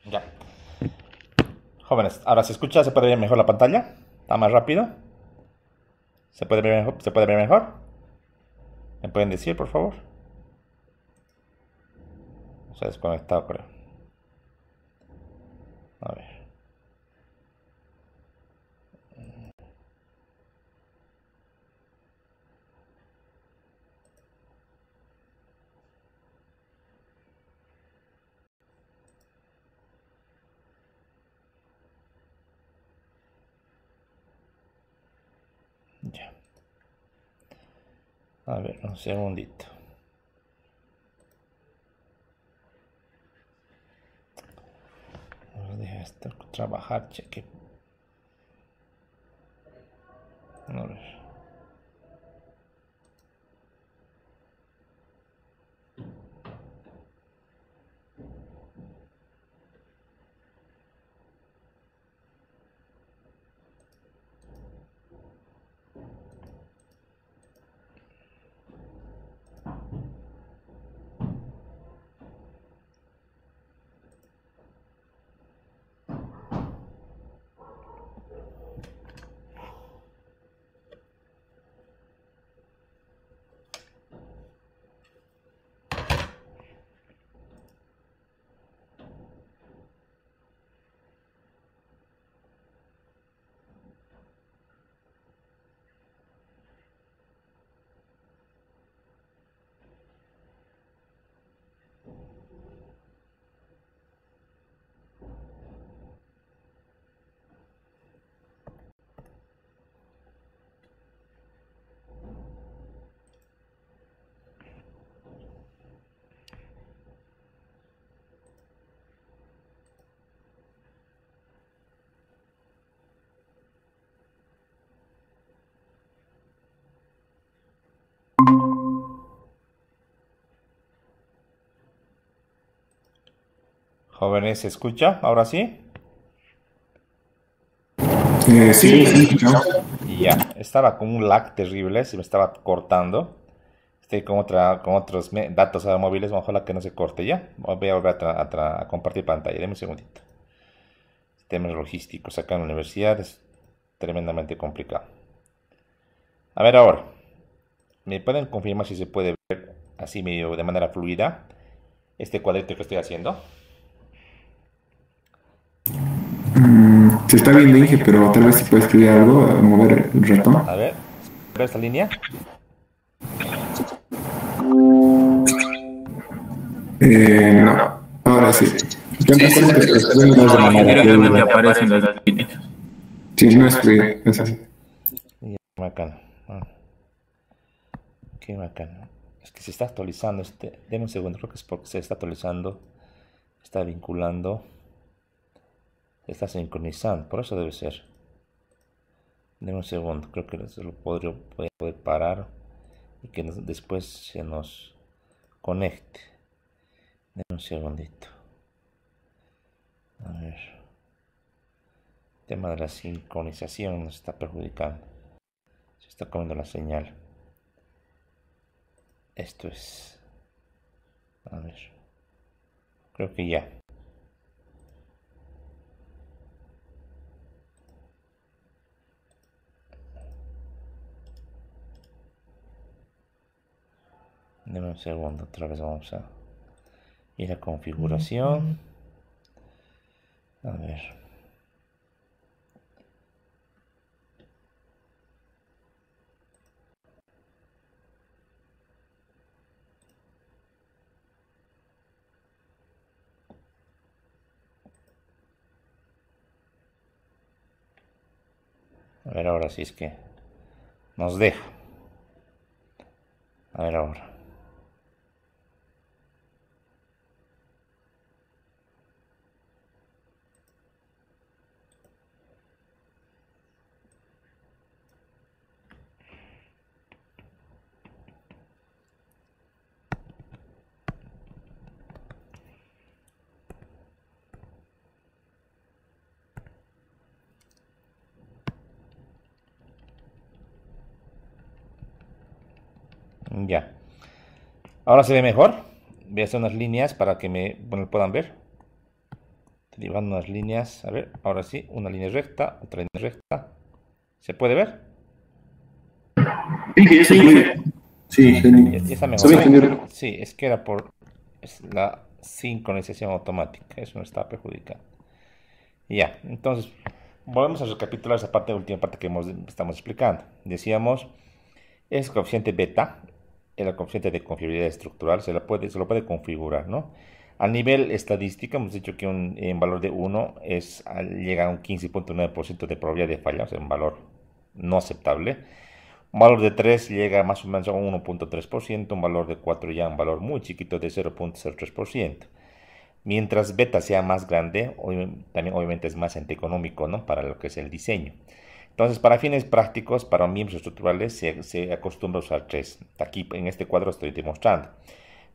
Ya. Jóvenes, ahora se escucha, se puede ver mejor la pantalla. Está más rápido. ¿Se puede ver mejor? ¿Se puede ver mejor? ¿Me pueden decir, por favor? Se ha desconectado, creo. A ver. Ya. A ver, un segundito. Deja esto trabajar, cheque. A ver. Jóvenes, ¿se escucha? ¿Ahora sí? Sí, sí, escuchamos. Y ya, estaba con un lag terrible, se me estaba cortando. Estoy con otros datos móviles, ojalá que no se corte ya. Voy a volver a compartir pantalla, deme un segundito. Temas logísticos acá en la universidad es tremendamente complicado. A ver ahora, ¿me pueden confirmar si se puede ver así medio de manera fluida este cuadrito que estoy haciendo? Se está viendo, Inge, pero tal vez si puede escribir algo, mover el ratón. A ver, ¿ver esta línea? No, ahora sí. Yo me acuerdo que está viendo más de manera Directamente fluida. aparecen las líneas. Sí, no es fluida, es así. Y bacano. Qué bacano. Es que se está actualizando Deme un segundo, creo que es porque se está actualizando. Está vinculando. Se está sincronizando. Por eso debe ser. Deme un segundo. Creo que se lo voy a poder parar. Y que después se nos conecte. Deme un segundito. A ver. El tema de la sincronización nos está perjudicando. Se está comiendo la señal. Esto es. A ver. Creo que ya. Un segundo, otra vez vamos a ir a configuración. A ver. A ver ahora si es que nos deja. A ver ahora. Ya. Ahora se ve mejor. Voy a hacer unas líneas para que me puedan ver. Estoy dibujando unas líneas. A ver, ahora sí. Una línea recta, otra línea recta. ¿Se puede ver? Sí, eso fue. Sí, genial. Ya está Se ve mejor. genial. Sí, es que era por la sincronización automática. Eso me está perjudicando. Ya, entonces volvemos a recapitular esa parte, última parte que estamos explicando. Decíamos, es coeficiente beta, el coeficiente de confiabilidad estructural, se lo puede configurar, ¿no? A nivel estadística, hemos dicho que un valor de 1 llega a un 15.9% de probabilidad de falla, o sea, un valor no aceptable. Un valor de 3 llega más o menos a un 1.3%, un valor de 4 ya un valor muy chiquito de 0.03%. Mientras beta sea más grande, también obviamente es más antieconómico, ¿no? Para lo que es el diseño. Entonces, para fines prácticos, para miembros estructurales se acostumbra a usar 3. Aquí en este cuadro estoy demostrando.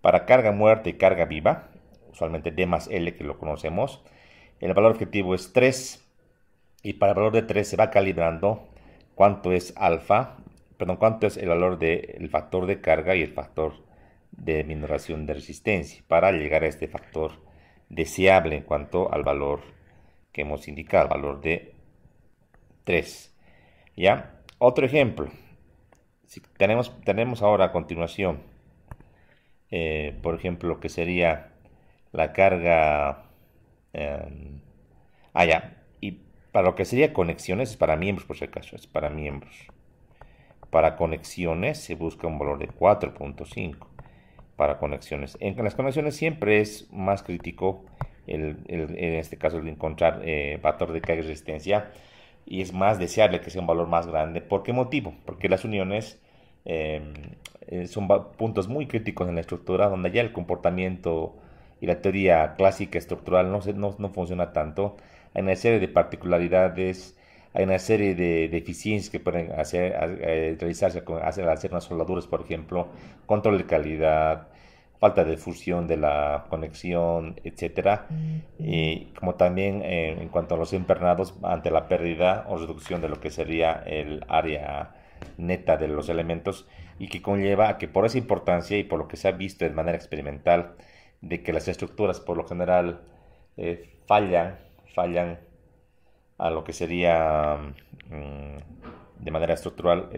Para carga muerta y carga viva, usualmente D más L que lo conocemos, el valor objetivo es 3. Y para el valor de 3 se va calibrando cuánto es alfa, perdón, cuánto es el valor del factor de carga y el factor de minoración de resistencia para llegar a este factor deseable en cuanto al valor que hemos indicado, valor de 3. ¿Ya? Otro ejemplo. Si tenemos ahora a continuación, por ejemplo, lo que sería la carga... ya. Y para lo que sería conexiones, es para miembros, por si acaso, es para miembros. Para conexiones se busca un valor de 4.5. Para conexiones. En las conexiones siempre es más crítico en este caso el encontrar factor de carga y resistencia, y es más deseable que sea un valor más grande. ¿Por qué motivo? Porque las uniones son puntos muy críticos en la estructura donde ya el comportamiento y la teoría clásica estructural no funciona tanto. Hay una serie de particularidades, hay una serie de deficiencias que pueden realizarse al hacer unas soldaduras, por ejemplo, control de calidad, falta de fusión de la conexión, etcétera, y como también en cuanto a los empernados ante la pérdida o reducción de lo que sería el área neta de los elementos, y que conlleva a que por esa importancia y por lo que se ha visto de manera experimental de que las estructuras por lo general fallan a lo que sería de manera estructural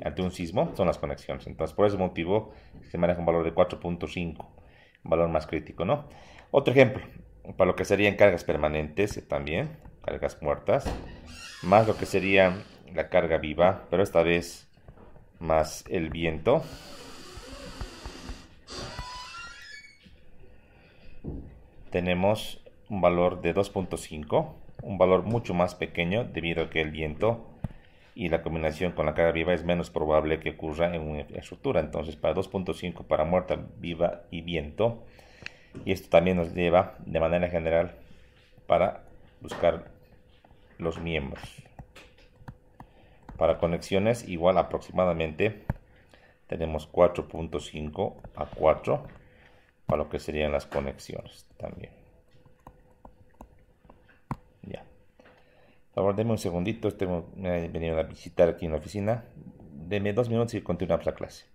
ante un sismo, son las conexiones. Entonces, por ese motivo se maneja un valor de 4.5, un valor más crítico, ¿no? Otro ejemplo, para lo que serían cargas permanentes también, cargas muertas, más lo que sería la carga viva, pero esta vez más el viento. Tenemos un valor de 2.5, un valor mucho más pequeño debido a que el viento y la combinación con la carga viva es menos probable que ocurra en una estructura. Entonces, para 2.5 para muerta, viva y viento, y esto también nos lleva de manera general para buscar los miembros. Para conexiones igual aproximadamente tenemos 4.5 a 4 para lo que serían las conexiones también. Ya. Por favor, denme un segundito. Me he venido a visitar aquí en la oficina. Denme 2 minutos y continuamos la clase.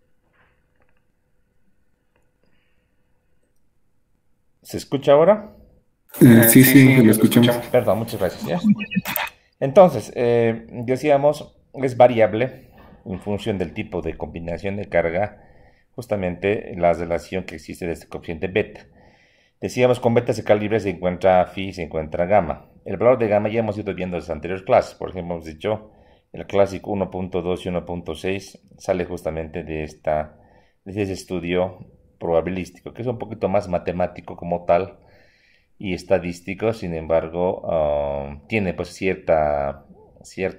¿Se escucha ahora? Sí, lo escuchamos. Perdón, muchas gracias. ¿Ya? Entonces, decíamos, es variable en función del tipo de combinación de carga justamente la relación que existe de este coeficiente beta. Decíamos, con beta se calibre se encuentra phi, se encuentra gamma. El valor de gamma ya hemos ido viendo en las anteriores clases. Por ejemplo, hemos dicho el clásico 1.2 y 1.6 sale justamente de ese estudio probabilístico, que es un poquito más matemático como tal y estadístico. Sin embargo, tiene pues cierta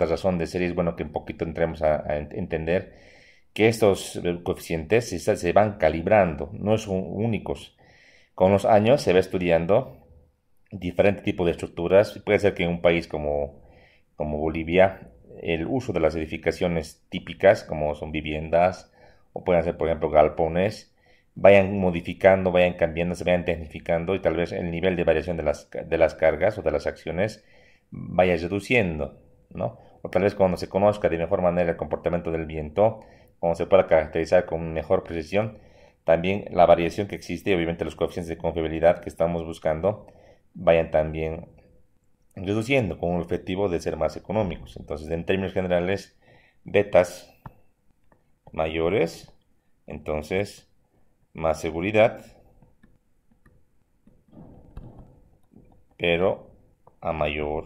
razón de ser, y es bueno que un poquito entremos a entender que estos coeficientes se van calibrando, no son únicos. Con los años se va estudiando diferentes tipos de estructuras. Puede ser que en un país como Bolivia el uso de las edificaciones típicas, como son viviendas, o pueden ser, por ejemplo, galpones, vayan modificando, vayan cambiando, se vayan tecnificando, y tal vez el nivel de variación de las cargas o de las acciones vaya reduciendo, ¿no? O tal vez cuando se conozca de mejor manera el comportamiento del viento, cuando se pueda caracterizar con mejor precisión, también la variación que existe, y obviamente los coeficientes de confiabilidad que estamos buscando, vayan también reduciendo con el objetivo de ser más económicos. Entonces, en términos generales, betas mayores, entonces más seguridad, pero a mayor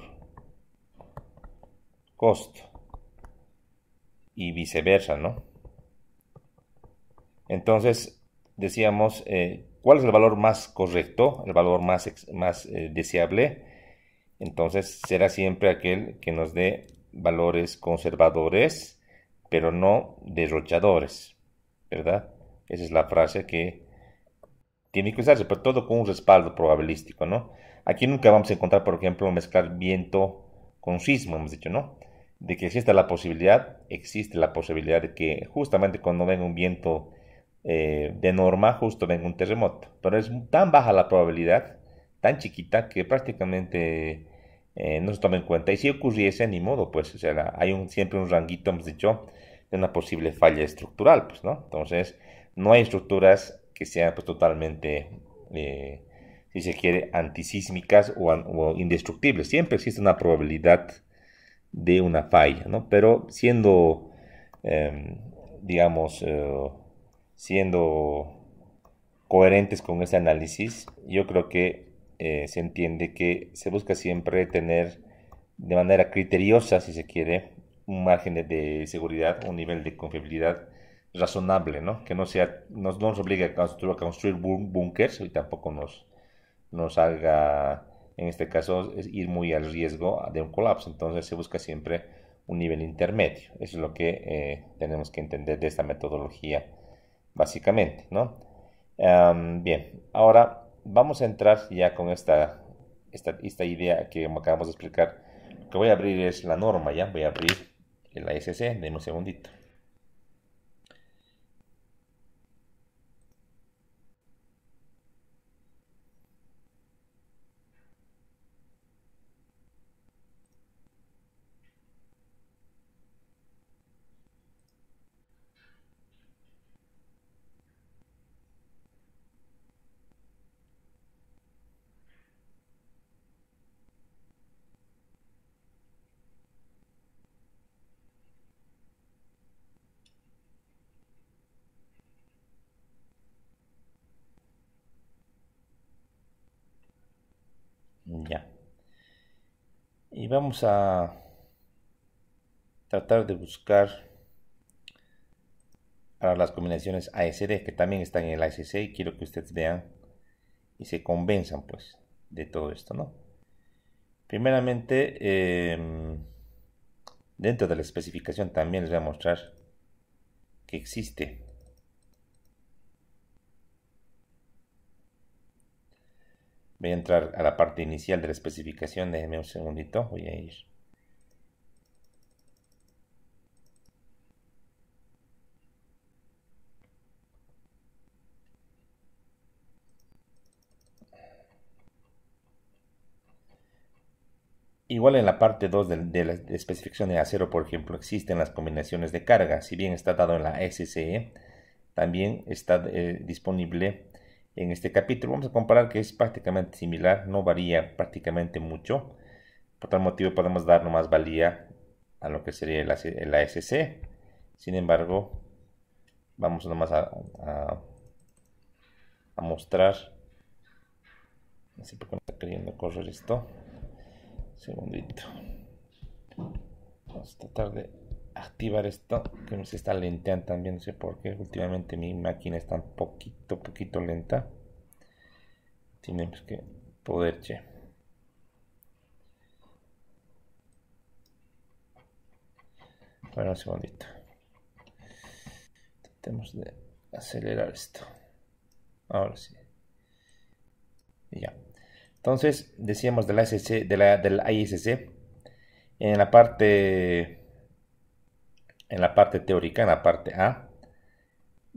costo, y viceversa, ¿no? Entonces, decíamos, ¿cuál es el valor más correcto, el valor más deseable? Entonces, será siempre aquel que nos dé valores conservadores, pero no derrochadores, ¿verdad? Esa es la frase que tiene que usarse, pero todo con un respaldo probabilístico, ¿no? Aquí nunca vamos a encontrar, por ejemplo, mezclar viento con sismo, hemos dicho, ¿no? De que existe la posibilidad de que justamente cuando venga un viento de norma, justo venga un terremoto. Pero es tan baja la probabilidad, tan chiquita, que prácticamente no se toma en cuenta. Y si ocurriese, ni modo, pues, o sea, hay siempre un ranguito, hemos dicho, de una posible falla estructural, pues, ¿no? Entonces, no hay estructuras que sean pues totalmente, si se quiere, antisísmicas o indestructibles. Siempre existe una probabilidad de una falla, ¿no? Pero eh, digamos, siendo coherentes con ese análisis, yo creo que se entiende que se busca siempre tener de manera criteriosa, si se quiere, un margen de seguridad, un nivel de confiabilidad razonable, ¿no? Que no nos obligue a construir búnkers, y tampoco nos haga, en este caso, ir muy al riesgo de un colapso. Entonces se busca siempre un nivel intermedio. Eso es lo que tenemos que entender de esta metodología, básicamente, ¿no? Bien, ahora vamos a entrar ya con esta idea que acabamos de explicar. Lo que voy a abrir es la norma, ya voy a abrir el ASC, denme un segundito. Ya. Y vamos a tratar de buscar para las combinaciones ASD que también están en el ASC, y quiero que ustedes vean y se convenzan pues de todo esto, ¿no? Primeramente, dentro de la especificación también les voy a mostrar que existe. Voy a entrar a la parte inicial de la especificación, déjenme un segundito, voy a ir. Igual en la parte 2 de la especificación de acero, por ejemplo, existen las combinaciones de carga. Si bien está dado en la SCE, también está disponible en este capítulo. Vamos a comparar que es prácticamente similar, no varía prácticamente mucho. Por tal motivo podemos dar más valía a lo que sería el ASC. Sin embargo, vamos nomás a mostrar. No sé por qué no está queriendo correr esto. Un segundito. Vamos a tratar de activar esto, que se está lenteando también, no sé por qué. Últimamente mi máquina está un poquito lenta. Tenemos que poder, che. Bueno, un segundito. Tratemos de acelerar esto. Ahora sí. Ya. Entonces, decíamos del ISC, del ISC, en la parte teórica, en la parte A,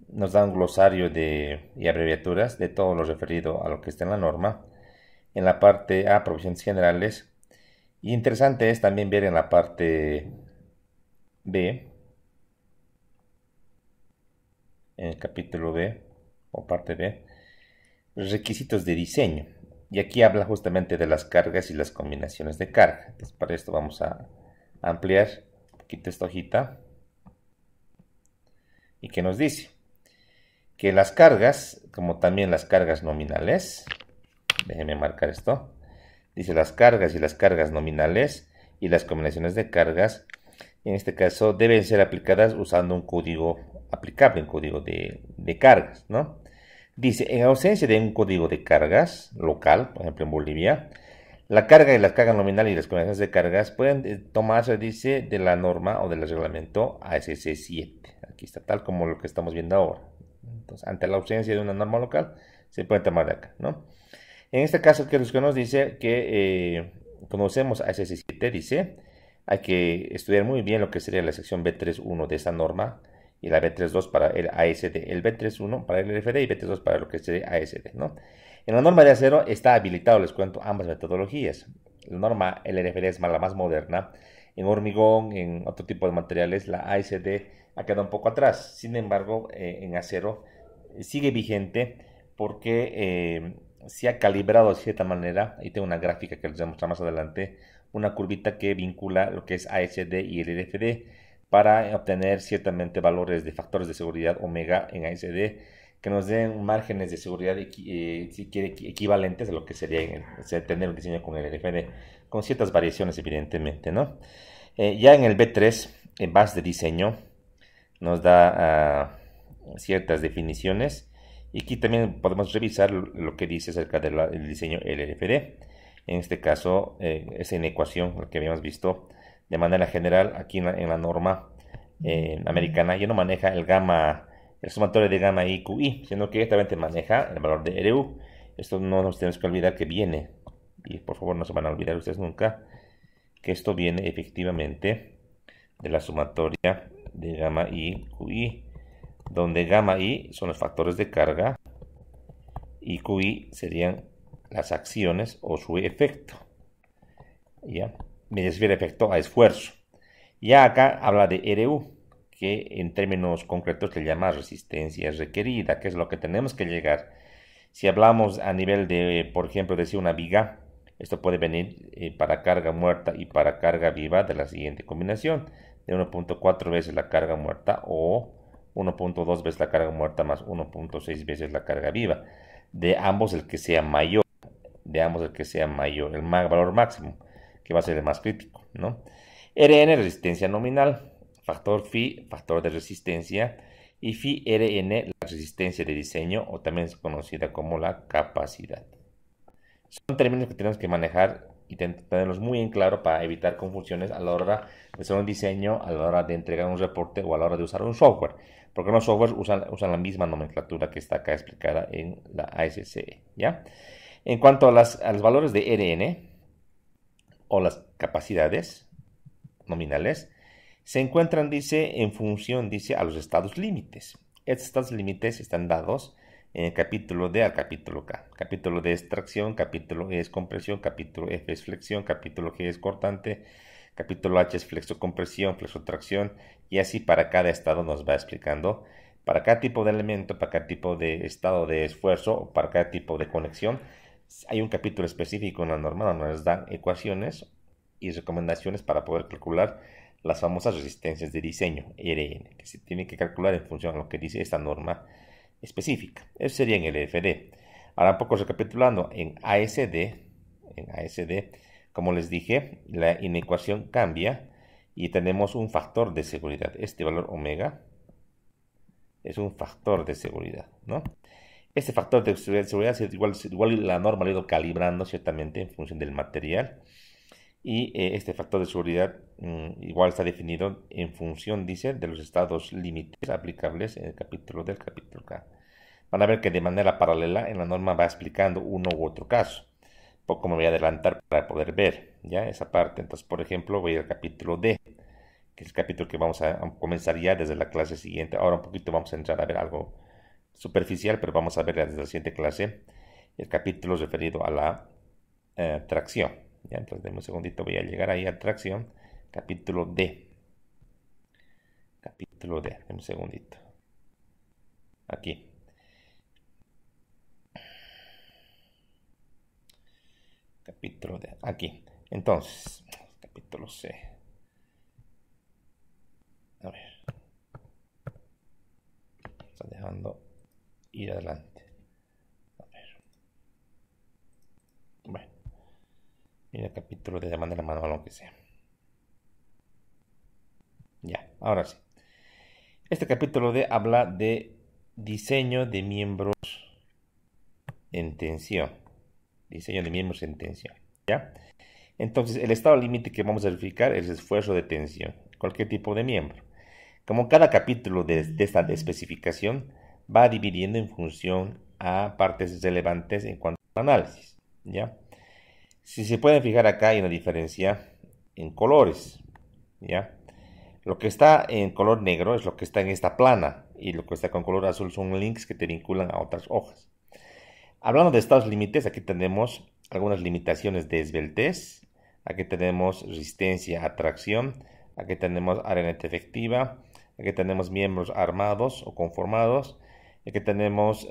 nos da un glosario y abreviaturas de todo lo referido a lo que está en la norma. En la parte A, provisiones generales. Y interesante es también ver en la parte B, en el capítulo B, o parte B, los requisitos de diseño. Y aquí habla justamente de las cargas y las combinaciones de carga. Entonces, para esto vamos a ampliar un poquito esta hojita. ¿Y qué nos dice? Que las cargas, como también las cargas nominales, déjenme marcar esto, dice las cargas y las cargas nominales y las combinaciones de cargas, en este caso deben ser aplicadas usando un código aplicable, un código de cargas, ¿no? Dice, en ausencia de un código de cargas local, por ejemplo en Bolivia, la carga y las cargas nominales y las combinaciones de cargas pueden tomarse, dice, de la norma o del reglamento ASC 7. Aquí está, tal como lo que estamos viendo ahora. Entonces, ante la ausencia de una norma local, se pueden tomar de acá, ¿no? En este caso, que nos dice que conocemos ASC 7, dice, hay que estudiar muy bien lo que sería la sección B3.1 de esa norma y la B3.2 para el ASD, el B3.1 para el LFD y B3.2 para lo que sería ASD, ¿no? En la norma de acero está habilitado, les cuento, ambas metodologías. La norma LFD es la más moderna. En hormigón, en otro tipo de materiales, la ASD ha quedado un poco atrás. Sin embargo, en acero sigue vigente porque se ha calibrado de cierta manera. Ahí tengo una gráfica que les voy a mostrar más adelante, una curvita que vincula lo que es ASD y el LFD para obtener ciertamente valores de factores de seguridad omega en ASD que nos den márgenes de seguridad si quiere, equivalentes a lo que sería tener un diseño con el LFD, con ciertas variaciones evidentemente, ¿no? Ya en el B3, en base de diseño, nos da ciertas definiciones y aquí también podemos revisar lo que dice acerca del diseño LFD. En este caso es en ecuación, lo que habíamos visto de manera general aquí en la norma americana, ya no maneja el sumatorio de gamma I, QI, sino que directamente maneja el valor de RU. Esto no nos tenemos que olvidar que viene, y por favor no se van a olvidar ustedes nunca, que esto viene efectivamente de la sumatoria de gamma I, QI, donde gamma I son los factores de carga y QI serían las acciones o su efecto. ¿Ya? Me refiero a efecto a esfuerzo. Ya acá habla de RU, que en términos concretos le llama resistencia requerida, que es lo que tenemos que llegar. Si hablamos a nivel de, por ejemplo, decir una viga, esto puede venir para carga muerta y para carga viva de la siguiente combinación, de 1.4 veces la carga muerta o 1.2 veces la carga muerta más 1.6 veces la carga viva. De ambos el que sea mayor, el valor máximo, que va a ser el más crítico, ¿no? Rn, resistencia nominal, factor phi, factor de resistencia, y phi Rn, la resistencia de diseño, o también es conocida como la capacidad. Son términos que tenemos que manejar y tenerlos muy en claro para evitar confusiones a la hora de hacer un diseño, a la hora de entregar un reporte o a la hora de usar un software, porque los softwares usan la misma nomenclatura que está acá explicada en la ASCE, ¿ya? En cuanto a los valores de Rn o las capacidades nominales, se encuentran, dice, en función, dice, a los estados límites. Estos estados límites están dados en el capítulo D al capítulo K. Capítulo D es tracción, capítulo E es compresión, capítulo F es flexión, capítulo G es cortante, capítulo H es flexocompresión, flexotracción, y así para cada estado nos va explicando, para cada tipo de elemento, para cada tipo de estado de esfuerzo, o para cada tipo de conexión. Hay un capítulo específico en la norma donde nos dan ecuaciones y recomendaciones para poder calcular las famosas resistencias de diseño, RN, que se tienen que calcular en función a lo que dice esta norma específica. Eso sería en el EFD. Ahora un poco recapitulando, en ASD, como les dije, la inecuación cambia y tenemos un factor de seguridad. Este valor omega es un factor de seguridad, ¿no? Este factor de seguridad es igual la norma lo ha ido calibrando ciertamente en función del material. Y este factor de seguridad igual está definido en función, dice, de los estados límites aplicables en el capítulo del capítulo K. Van a ver que de manera paralela en la norma va explicando uno u otro caso. Poco me voy a adelantar para poder ver ya esa parte. Entonces, por ejemplo, voy al capítulo D, que es el capítulo que vamos a comenzar ya desde la clase siguiente. Ahora un poquito vamos a entrar a ver algo superficial, pero vamos a ver desde la siguiente clase el capítulo referido a la tracción. ¿Ya? Entonces, denme un segundito, voy a llegar ahí a tracción, capítulo D. Capítulo D, denme un segundito. Aquí. Capítulo D, aquí. Entonces, capítulo C. A ver. Está dejando ir adelante. A ver. Bueno. Mira el capítulo de manera manual, aunque sea. Ya, ahora sí. Este capítulo D habla de diseño de miembros en tensión. Diseño de miembros en tensión. ¿Ya? Entonces, el estado límite que vamos a verificar es el esfuerzo de tensión. Cualquier tipo de miembro. Como cada capítulo de esta especificación va dividiendo en función a partes relevantes en cuanto al análisis. ¿Ya? Si se pueden fijar acá hay una diferencia en colores. ¿Ya? Lo que está en color negro es lo que está en esta plana y lo que está con color azul son links que te vinculan a otras hojas. Hablando de estados límites, aquí tenemos algunas limitaciones de esbeltez, aquí tenemos resistencia a tracción, aquí tenemos área neta efectiva, aquí tenemos miembros armados o conformados, aquí tenemos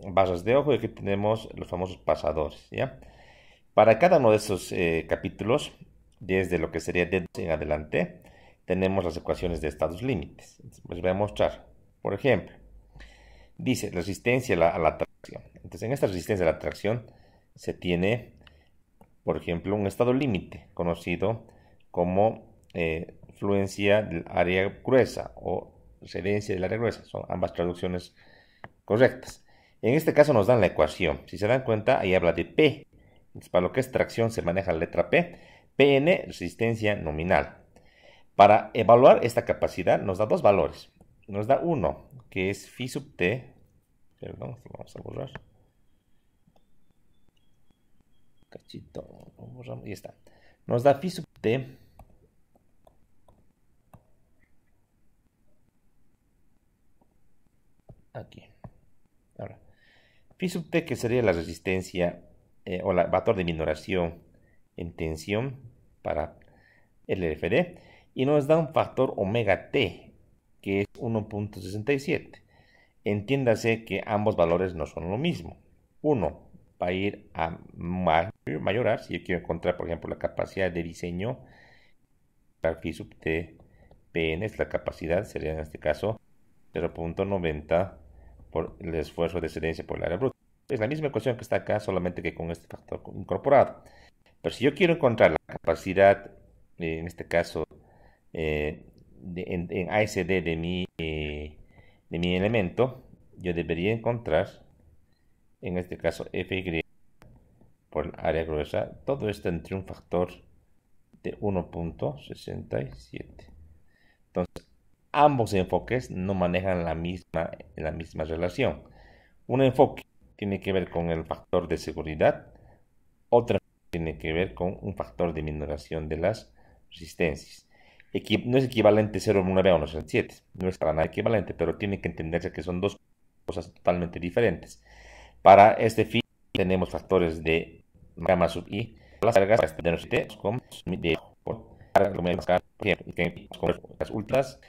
barras de ojo y aquí tenemos los famosos pasadores. ¿Ya? Para cada uno de esos capítulos, desde lo que sería D en adelante, tenemos las ecuaciones de estados límites. Les voy a mostrar. Por ejemplo, dice resistencia a la tracción. Entonces, en esta resistencia a la tracción se tiene, por ejemplo, un estado límite conocido como fluencia del área gruesa o cedencia del área gruesa. Son ambas traducciones correctas. En este caso nos dan la ecuación. Si se dan cuenta, ahí habla de P. Entonces, para lo que es tracción se maneja la letra P. Pn, resistencia nominal. Para evaluar esta capacidad nos da dos valores. Nos da uno, que es phi sub t. Perdón, vamos a borrar. Cachito, borramos, ahí está. Nos da phi sub t. Aquí. Ahora, phi sub t, que sería la resistencia o el factor de minoración en tensión para el LFD. Y nos da un factor omega t, que es 1.67. Entiéndase que ambos valores no son lo mismo. Uno va a ir a mayorar, si yo quiero encontrar, por ejemplo, la capacidad de diseño, phi sub t, pn es la capacidad, sería en este caso 0.90 por el esfuerzo de excedencia por el área bruta. Es la misma ecuación que está acá, solamente que con este factor incorporado. Pero si yo quiero encontrar la capacidad, en este caso, en ASD de mi elemento, yo debería encontrar, en este caso, Fy por el área gruesa, todo esto entre un factor de 1.67. Entonces, ambos enfoques no manejan la misma relación. Un enfoque tiene que ver con el factor de seguridad, otro tiene que ver con un factor de minoración de las resistencias. No es equivalente 0,9 a 1,7, no es para nada equivalente, pero tiene que entenderse que son dos cosas totalmente diferentes. Para este fin tenemos factores de gamma sub i, las cargas de nosotros como de por ejemplo, que con las ultras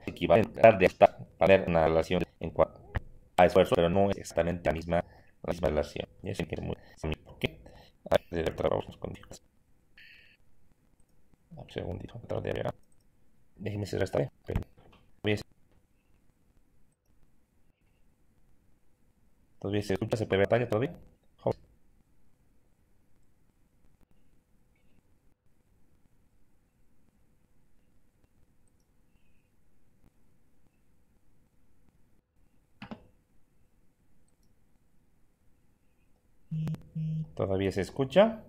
equivalente de para una relación en cuanto a esfuerzo, pero no es exactamente la misma relación. Y eso es muy porque hay trabajos con Un segundito, todavía. Déjenme cerrar esta vez. Todavía se escucha, se puede ver pantalla todavía. Todavía se escucha.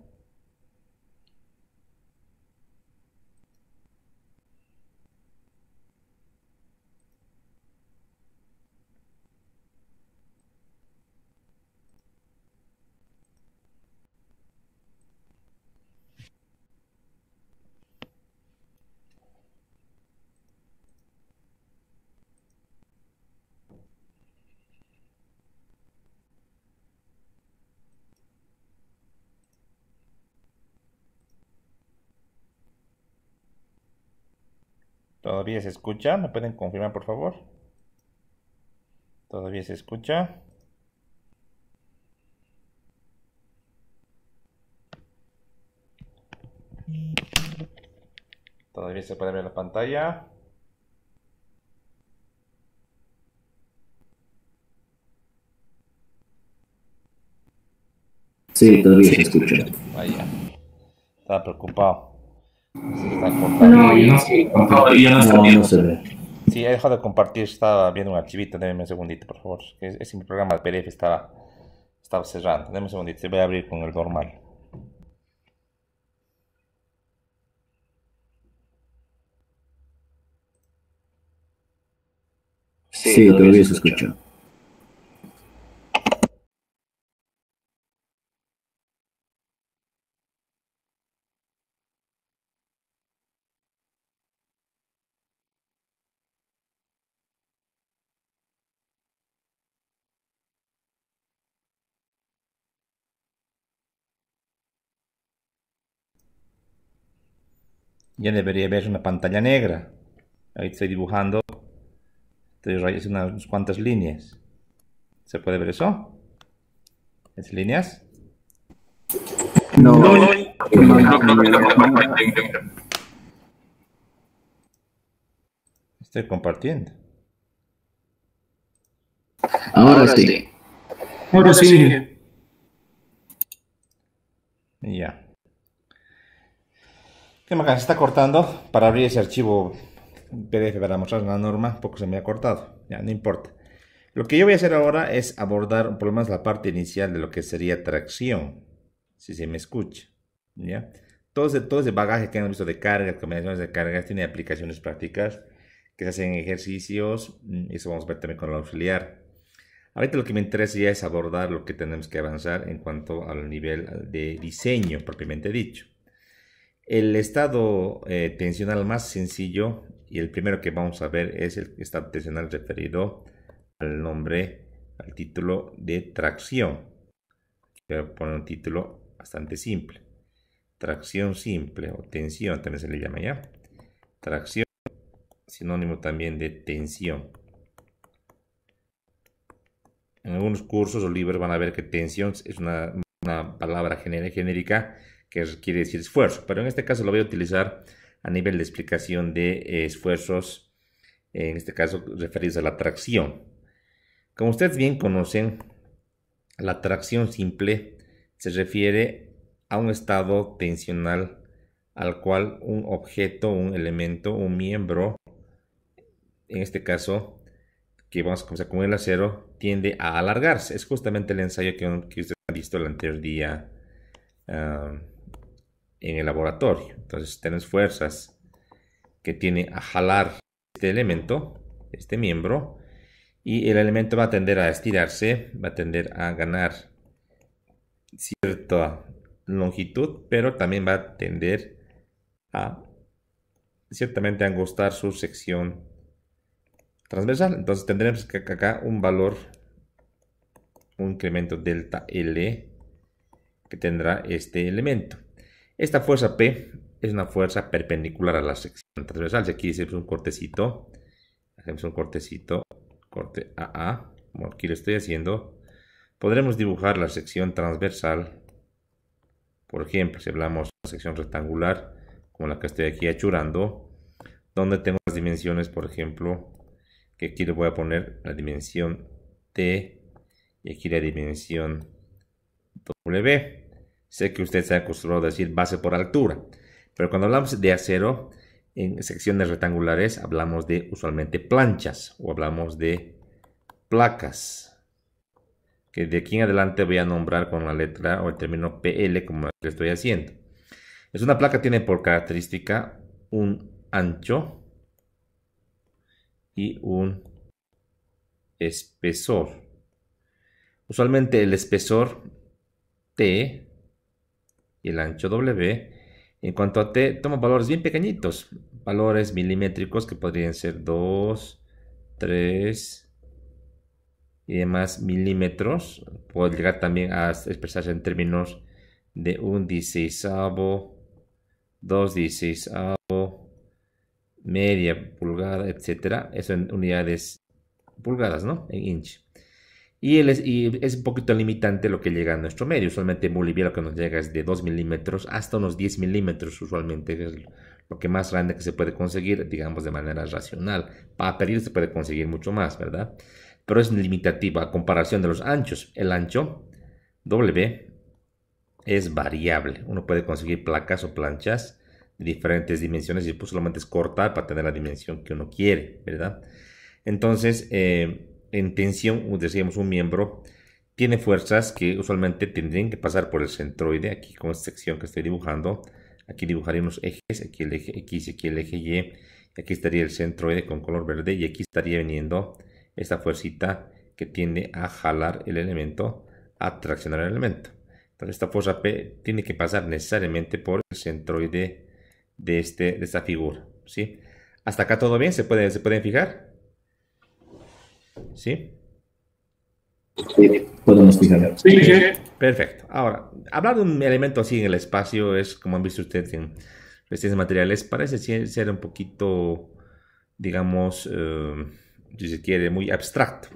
Todavía se escucha. ¿Me pueden confirmar, por favor? Todavía se escucha. Todavía se puede ver la pantalla. Sí, todavía se escucha. Vaya. Estaba preocupado. Se está cortando. No se ve. Sí, he dejado de compartir. Estaba viendo un archivito. Denme un segundito, por favor. Ese mi programa de PDF estaba cerrando. Denme un segundito. Se voy a abrir con el normal. Sí, todavía se escucha. Ya debería ver una pantalla negra. Ahí estoy dibujando. Estoy rayando unas cuantas líneas. ¿Se puede ver eso? ¿Es líneas? No. Estoy compartiendo. Ahora sí. Ahora sí. Ya. ¿Qué más? Se está cortando. Para abrir ese archivo PDF para mostrar una norma, poco se me ha cortado. Ya, no importa. Lo que yo voy a hacer ahora es abordar por lo menos la parte inicial de lo que sería tracción. Si se me escucha. ¿Ya? Todo ese bagaje que han visto de cargas, combinaciones de cargas, tiene aplicaciones prácticas que se hacen en ejercicios. Eso vamos a ver también con el auxiliar. Ahorita lo que me interesa ya es abordar lo que tenemos que avanzar en cuanto al nivel de diseño propiamente dicho. El estado tensional más sencillo y el primero que vamos a ver es el estado tensional referido al nombre, al título de tracción. Voy a poner un título bastante simple. Tracción simple o tensión también se le llama ya. Tracción, sinónimo también de tensión. En algunos cursos o libros van a ver que tensión es una palabra genérica que quiere decir esfuerzo, pero en este caso lo voy a utilizar a nivel de explicación de esfuerzos, en este caso referidos a la tracción. Como ustedes bien conocen, la tracción simple se refiere a un estado tensional al cual un objeto, un elemento, un miembro, en este caso, que vamos a comenzar con el acero, tiende a alargarse. Es justamente el ensayo que ustedes han visto el anterior día en el laboratorio. Entonces tenemos fuerzas que tienen a jalar este elemento, este miembro, y el elemento va a tender a estirarse, va a tender a ganar cierta longitud, pero también va a tender a ciertamente angostar su sección transversal. Entonces tendremos que acá un valor, un incremento delta L que tendrá este elemento. Esta fuerza P es una fuerza perpendicular a la sección transversal. Si aquí hacemos un cortecito, corte AA, como aquí lo estoy haciendo, podremos dibujar la sección transversal. Por ejemplo, si hablamos de una sección rectangular como la que estoy aquí achurando, donde tengo las dimensiones, por ejemplo, que aquí le voy a poner la dimensión T y aquí la dimensión W. Sé que usted se ha acostumbrado a decir base por altura, pero cuando hablamos de acero en secciones rectangulares hablamos de usualmente planchas o hablamos de placas, que de aquí en adelante voy a nombrar con la letra o el término PL como lo estoy haciendo. Es una placa, tiene por característica un ancho y un espesor. Usualmente el espesor T y el ancho W, en cuanto a T, toma valores bien pequeñitos, valores milimétricos que podrían ser 2, 3 y demás milímetros. Puede llegar también a expresarse en términos de un 16avo, 2 16avo, media pulgada, etcétera. Eso en unidades pulgadas, ¿no? En inch. Y es un poquito limitante lo que llega a nuestro medio. Usualmente en Bolivia lo que nos llega es de 2 milímetros hasta unos 10 milímetros. Usualmente es lo que más grande que se puede conseguir, digamos, de manera racional. Para pedir se puede conseguir mucho más, ¿verdad? Pero es limitativo a comparación de los anchos. El ancho W es variable. Uno puede conseguir placas o planchas de diferentes dimensiones y pues solamente es cortar para tener la dimensión que uno quiere, ¿verdad? Entonces, en tensión, decíamos, un miembro tiene fuerzas que usualmente tendrían que pasar por el centroide, aquí con esta sección que estoy dibujando. Aquí dibujaré unos ejes, aquí el eje X, aquí el eje Y, aquí estaría el centroide con color verde y aquí estaría viniendo esta fuercita que tiende a jalar el elemento, a traccionar el elemento. Entonces esta fuerza P tiene que pasar necesariamente por el centroide de esta figura, ¿sí? Hasta acá todo bien, ¿se pueden fijar? ¿Sí? Sí, podemos fijar. Sí, sí. Perfecto. Ahora, hablar de un elemento así en el espacio es, como han visto ustedes en cuestiones materiales, parece ser un poquito, digamos, si se quiere, muy abstracto.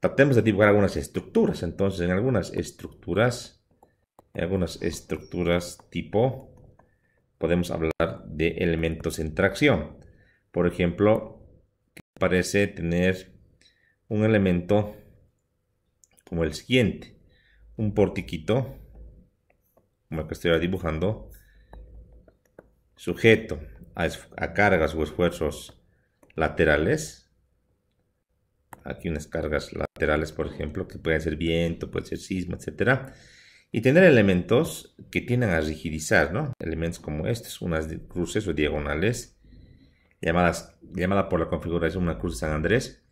Tratemos de dibujar algunas estructuras. Entonces, en algunas estructuras tipo, podemos hablar de elementos en tracción. Por ejemplo, parece tener un elemento como el siguiente, un portiquito, como el que estoy dibujando, sujeto a cargas o esfuerzos laterales. Aquí unas cargas laterales, por ejemplo, que pueden ser viento, puede ser sismo, etcétera. Y tener elementos que tienden a rigidizar, ¿no? Elementos como estos, unas cruces o diagonales, llamada por la configuración una cruz de San Andrés.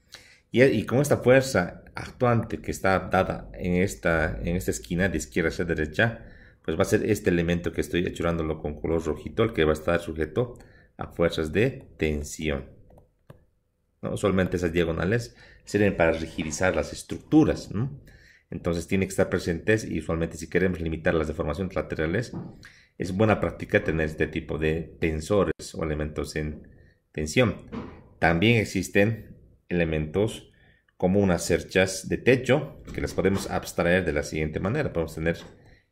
Y con esta fuerza actuante que está dada en esta esquina de izquierda hacia derecha, pues va a ser este elemento que estoy achurándolo con color rojito, el que va a estar sujeto a fuerzas de tensión, ¿no? Usualmente esas diagonales sirven para rigidizar las estructuras, ¿no? Entonces tiene que estar presentes y usualmente si queremos limitar las deformaciones laterales, es buena práctica tener este tipo de tensores o elementos en tensión. También existen elementos como unas cerchas de techo que las podemos abstraer de la siguiente manera. Podemos tener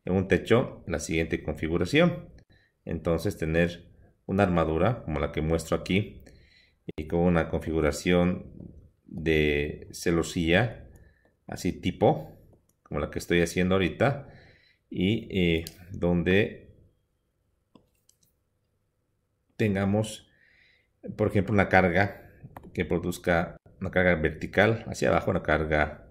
en un techo la siguiente configuración. Entonces tener una armadura como la que muestro aquí y con una configuración de celosía así tipo como la que estoy haciendo ahorita y donde tengamos por ejemplo una carga que produzca una carga vertical hacia abajo, una carga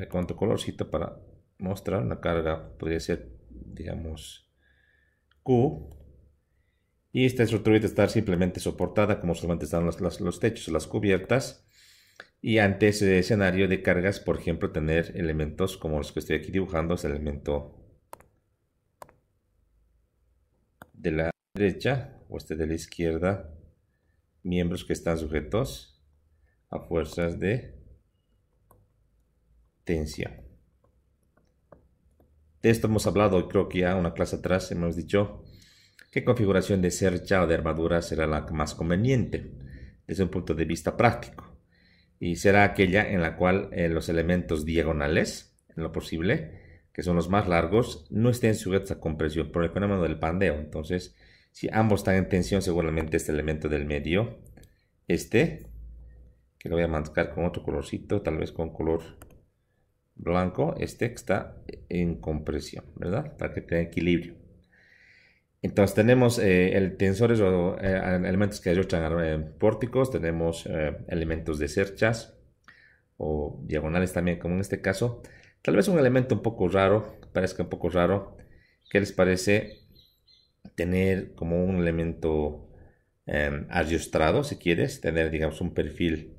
con otro colorcito para mostrar una carga, podría ser digamos Q, y esta estructura debe estar simplemente soportada como solamente están los techos o las cubiertas. Y ante ese escenario de cargas, por ejemplo, tener elementos como los que estoy aquí dibujando, es el elemento de la derecha o este de la izquierda, miembros que están sujetos a fuerzas de tensión. De esto hemos hablado, creo que ya una clase atrás hemos dicho qué configuración de cercha o de armadura será la más conveniente desde un punto de vista práctico. Y será aquella en la cual los elementos diagonales, en lo posible, que son los más largos, no estén sujetos a compresión por el fenómeno del pandeo. Entonces, Si ambos están en tensión, seguramente este elemento del medio, que lo voy a marcar con otro colorcito, tal vez con color blanco, está en compresión, ¿verdad? Para que tenga equilibrio. Entonces tenemos tensores o elementos que ayudan pórticos, tenemos elementos de cerchas o diagonales también, como en este caso. Tal vez un elemento un poco raro, parezca un poco raro. ¿Qué les parece tener como un elemento ariostrado, si quieres? Tener, digamos, un perfil,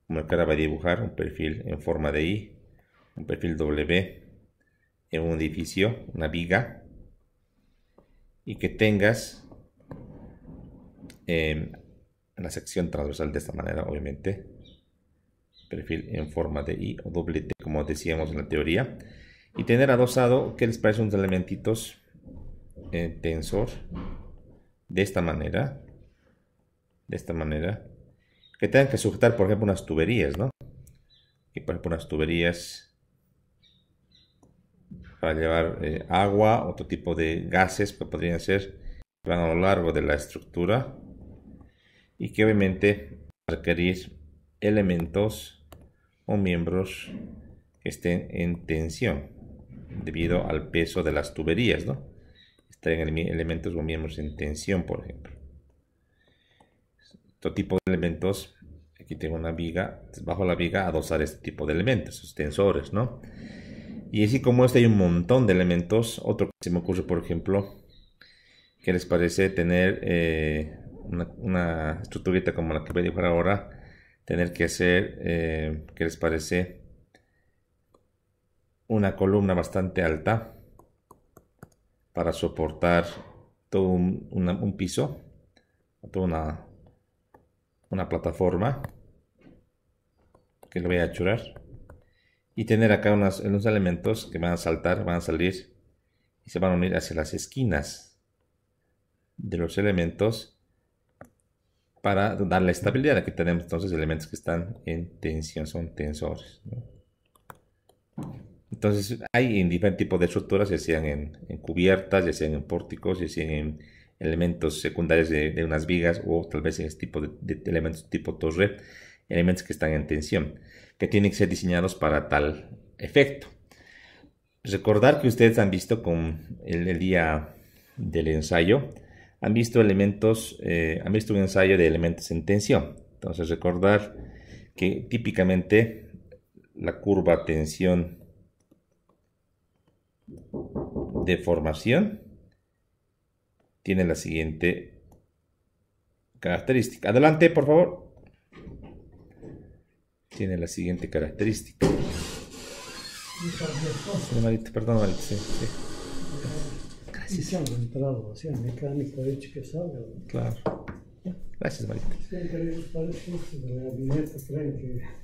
como el que ahora va a dibujar, un perfil en forma de I, un perfil W en un edificio, una viga, y que tengas en la sección transversal de esta manera, obviamente, perfil en forma de I o doble T, como decíamos en la teoría, y tener adosado, ¿qué les parece? Unos elementitos tensor de esta manera, que tengan que sujetar, por ejemplo, unas tuberías, ¿no? Y por ejemplo, unas tuberías para llevar agua, otro tipo de gases que podrían ser, que van a lo largo de la estructura y que obviamente requerir elementos o miembros que estén en tensión debido al peso de las tuberías, ¿no? Estén elementos o miembros en tensión, por ejemplo. Otro tipo de elementos, aquí tengo una viga, bajo la viga adosar este tipo de elementos, esos tensores, ¿no? Y así como hay un montón de elementos. Otro que se me ocurre, por ejemplo, ¿qué les parece tener una estructurita como la que voy a dibujar ahora? Tener que hacer, ¿qué les parece? Una columna bastante alta para soportar todo un piso, toda una plataforma que le voy a achurar. Y tener acá unos elementos que van a saltar, van a salir y se van a unir hacia las esquinas de los elementos para darle estabilidad. Aquí tenemos entonces elementos que están en tensión, son tensores, ¿no? Entonces hay en diferentes tipos de estructuras, ya sean en cubiertas, ya sean en pórticos, ya sean en elementos secundarios de unas vigas o tal vez en este tipo de elementos tipo torre, elementos que están en tensión, que tienen que ser diseñados para tal efecto. Recordar que ustedes han visto con el día del ensayo, han visto han visto un ensayo de elementos en tensión. Entonces recordar que típicamente la curva tensión deformación tiene la siguiente característica. Adelante, por favor. Tiene la siguiente característica. Sí, Marita, perdón, Marita, sí. Gracias. Claro. Gracias, Marita.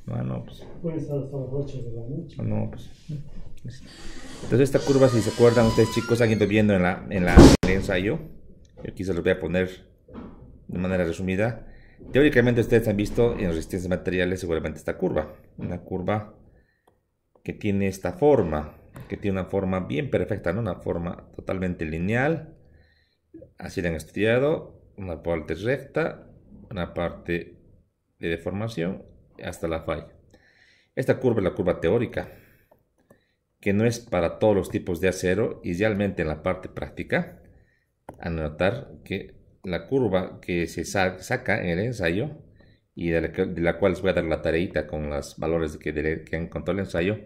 No, pues. Pueden estar hasta las 8 de la noche. No, pues. Entonces esta curva, si se acuerdan ustedes, chicos, han ido viendo en el ensayo. Yo aquí se los voy a poner de manera resumida. Teóricamente ustedes han visto en resistencia de materiales seguramente esta curva. Una curva que tiene esta forma, que tiene una forma bien perfecta, ¿no? Una forma totalmente lineal. Así la han estudiado. Una parte recta, una parte de deformación hasta la falla. Esta curva es la curva teórica, que no es para todos los tipos de acero. Idealmente en la parte práctica, a notar que la curva que se saca en el ensayo y de la cual les voy a dar la tareita con los valores que han encontrado el ensayo,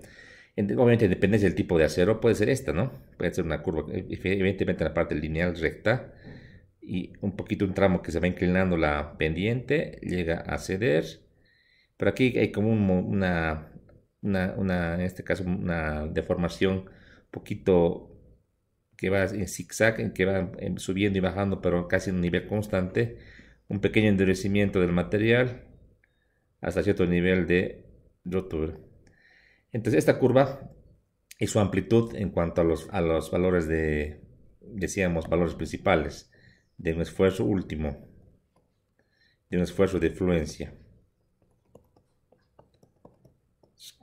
obviamente depende del tipo de acero, puede ser esta, ¿no? Puede ser una curva, evidentemente en la parte lineal recta y un poquito un tramo que se va inclinando la pendiente, llega a ceder, pero aquí hay como en este caso, una deformación un poquito que va en zigzag, que va subiendo y bajando, pero casi en un nivel constante, un pequeño endurecimiento del material hasta cierto nivel de rotura. Entonces esta curva y su amplitud en cuanto a los valores decíamos, valores principales de un esfuerzo último, de un esfuerzo de fluencia,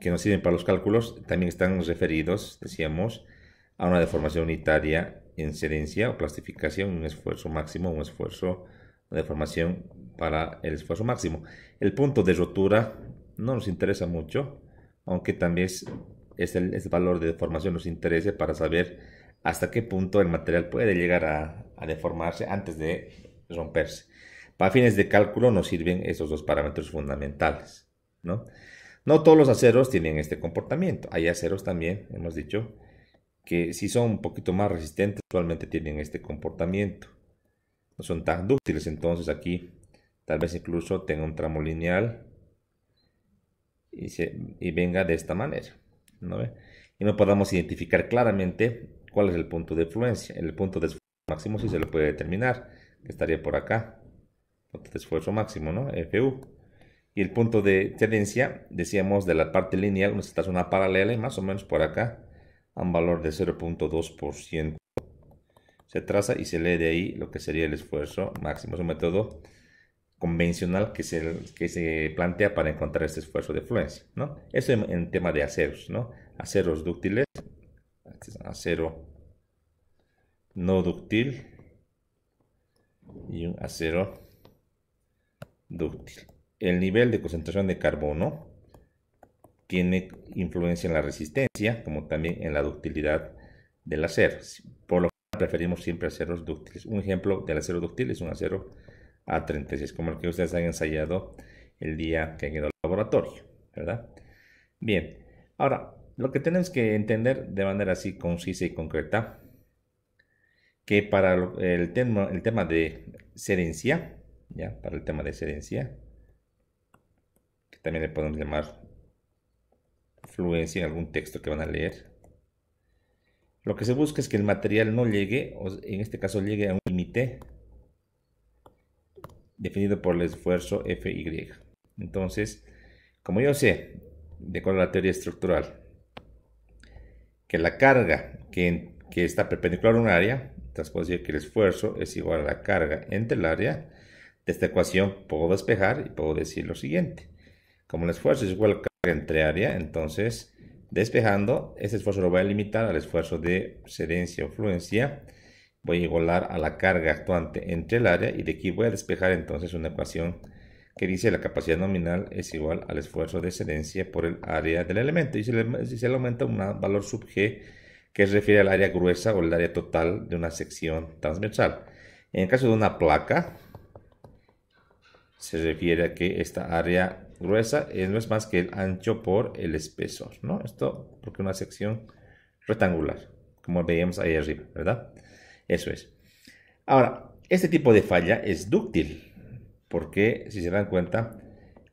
que nos sirven para los cálculos, también están referidos, decíamos, a una deformación unitaria en cedencia o plastificación, un esfuerzo máximo, un esfuerzo de deformación para el esfuerzo máximo. El punto de rotura no nos interesa mucho, aunque también es el valor de deformación nos interesa para saber hasta qué punto el material puede llegar a deformarse antes de romperse. Para fines de cálculo nos sirven esos dos parámetros fundamentales, ¿no? No todos los aceros tienen este comportamiento. Hay aceros también, hemos dicho, que si son un poquito más resistentes, usualmente tienen este comportamiento. No son tan dúctiles, entonces aquí tal vez incluso tenga un tramo lineal y venga de esta manera, ¿no ve? Y no podamos identificar claramente cuál es el punto de fluencia. El punto de esfuerzo máximo sí se lo puede determinar, que estaría por acá. Punto de esfuerzo máximo, ¿no? FU. Y el punto de cedencia, decíamos, de la parte lineal, nos está una paralela y más o menos por acá, a un valor de 0.2%. Se traza y se lee de ahí lo que sería el esfuerzo máximo. Es un método convencional que se plantea para encontrar este esfuerzo de fluencia, ¿no? Eso en tema de aceros, ¿no? Aceros dúctiles, acero no dúctil y un acero dúctil. El nivel de concentración de carbono tiene influencia en la resistencia, como también en la ductilidad del acero. Por lo que preferimos siempre aceros dúctiles. Un ejemplo del acero dúctil es un acero A36, como el que ustedes han ensayado el día que han ido al laboratorio, ¿verdad? Bien, ahora, lo que tenemos que entender de manera así concisa y concreta, que para el tema de cedencia, ¿ya? Para el tema de cedencia, que también le podemos llamar fluencia en algún texto que van a leer, lo que se busca es que el material no llegue, o en este caso llegue a un límite definido por el esfuerzo Fy. Entonces, como yo sé, de acuerdo a la teoría estructural, que la carga que está perpendicular a un área, entonces puedo decir que el esfuerzo es igual a la carga entre el área. De esta ecuación puedo despejar y puedo decir lo siguiente. Como el esfuerzo es igual a carga entre área, entonces despejando, ese esfuerzo lo voy a limitar al esfuerzo de cedencia o fluencia. Voy a igualar a la carga actuante entre el área y de aquí voy a despejar entonces una ecuación que dice la capacidad nominal es igual al esfuerzo de cedencia por el área del elemento y se le aumenta un valor sub g que se refiere al área gruesa o el área total de una sección transversal. En el caso de una placa se refiere a que esta área gruesa no es más que el ancho por el espesor, ¿no? Esto porque una sección rectangular, como veíamos ahí arriba, ¿verdad? Eso es. Ahora, este tipo de falla es dúctil, porque si se dan cuenta,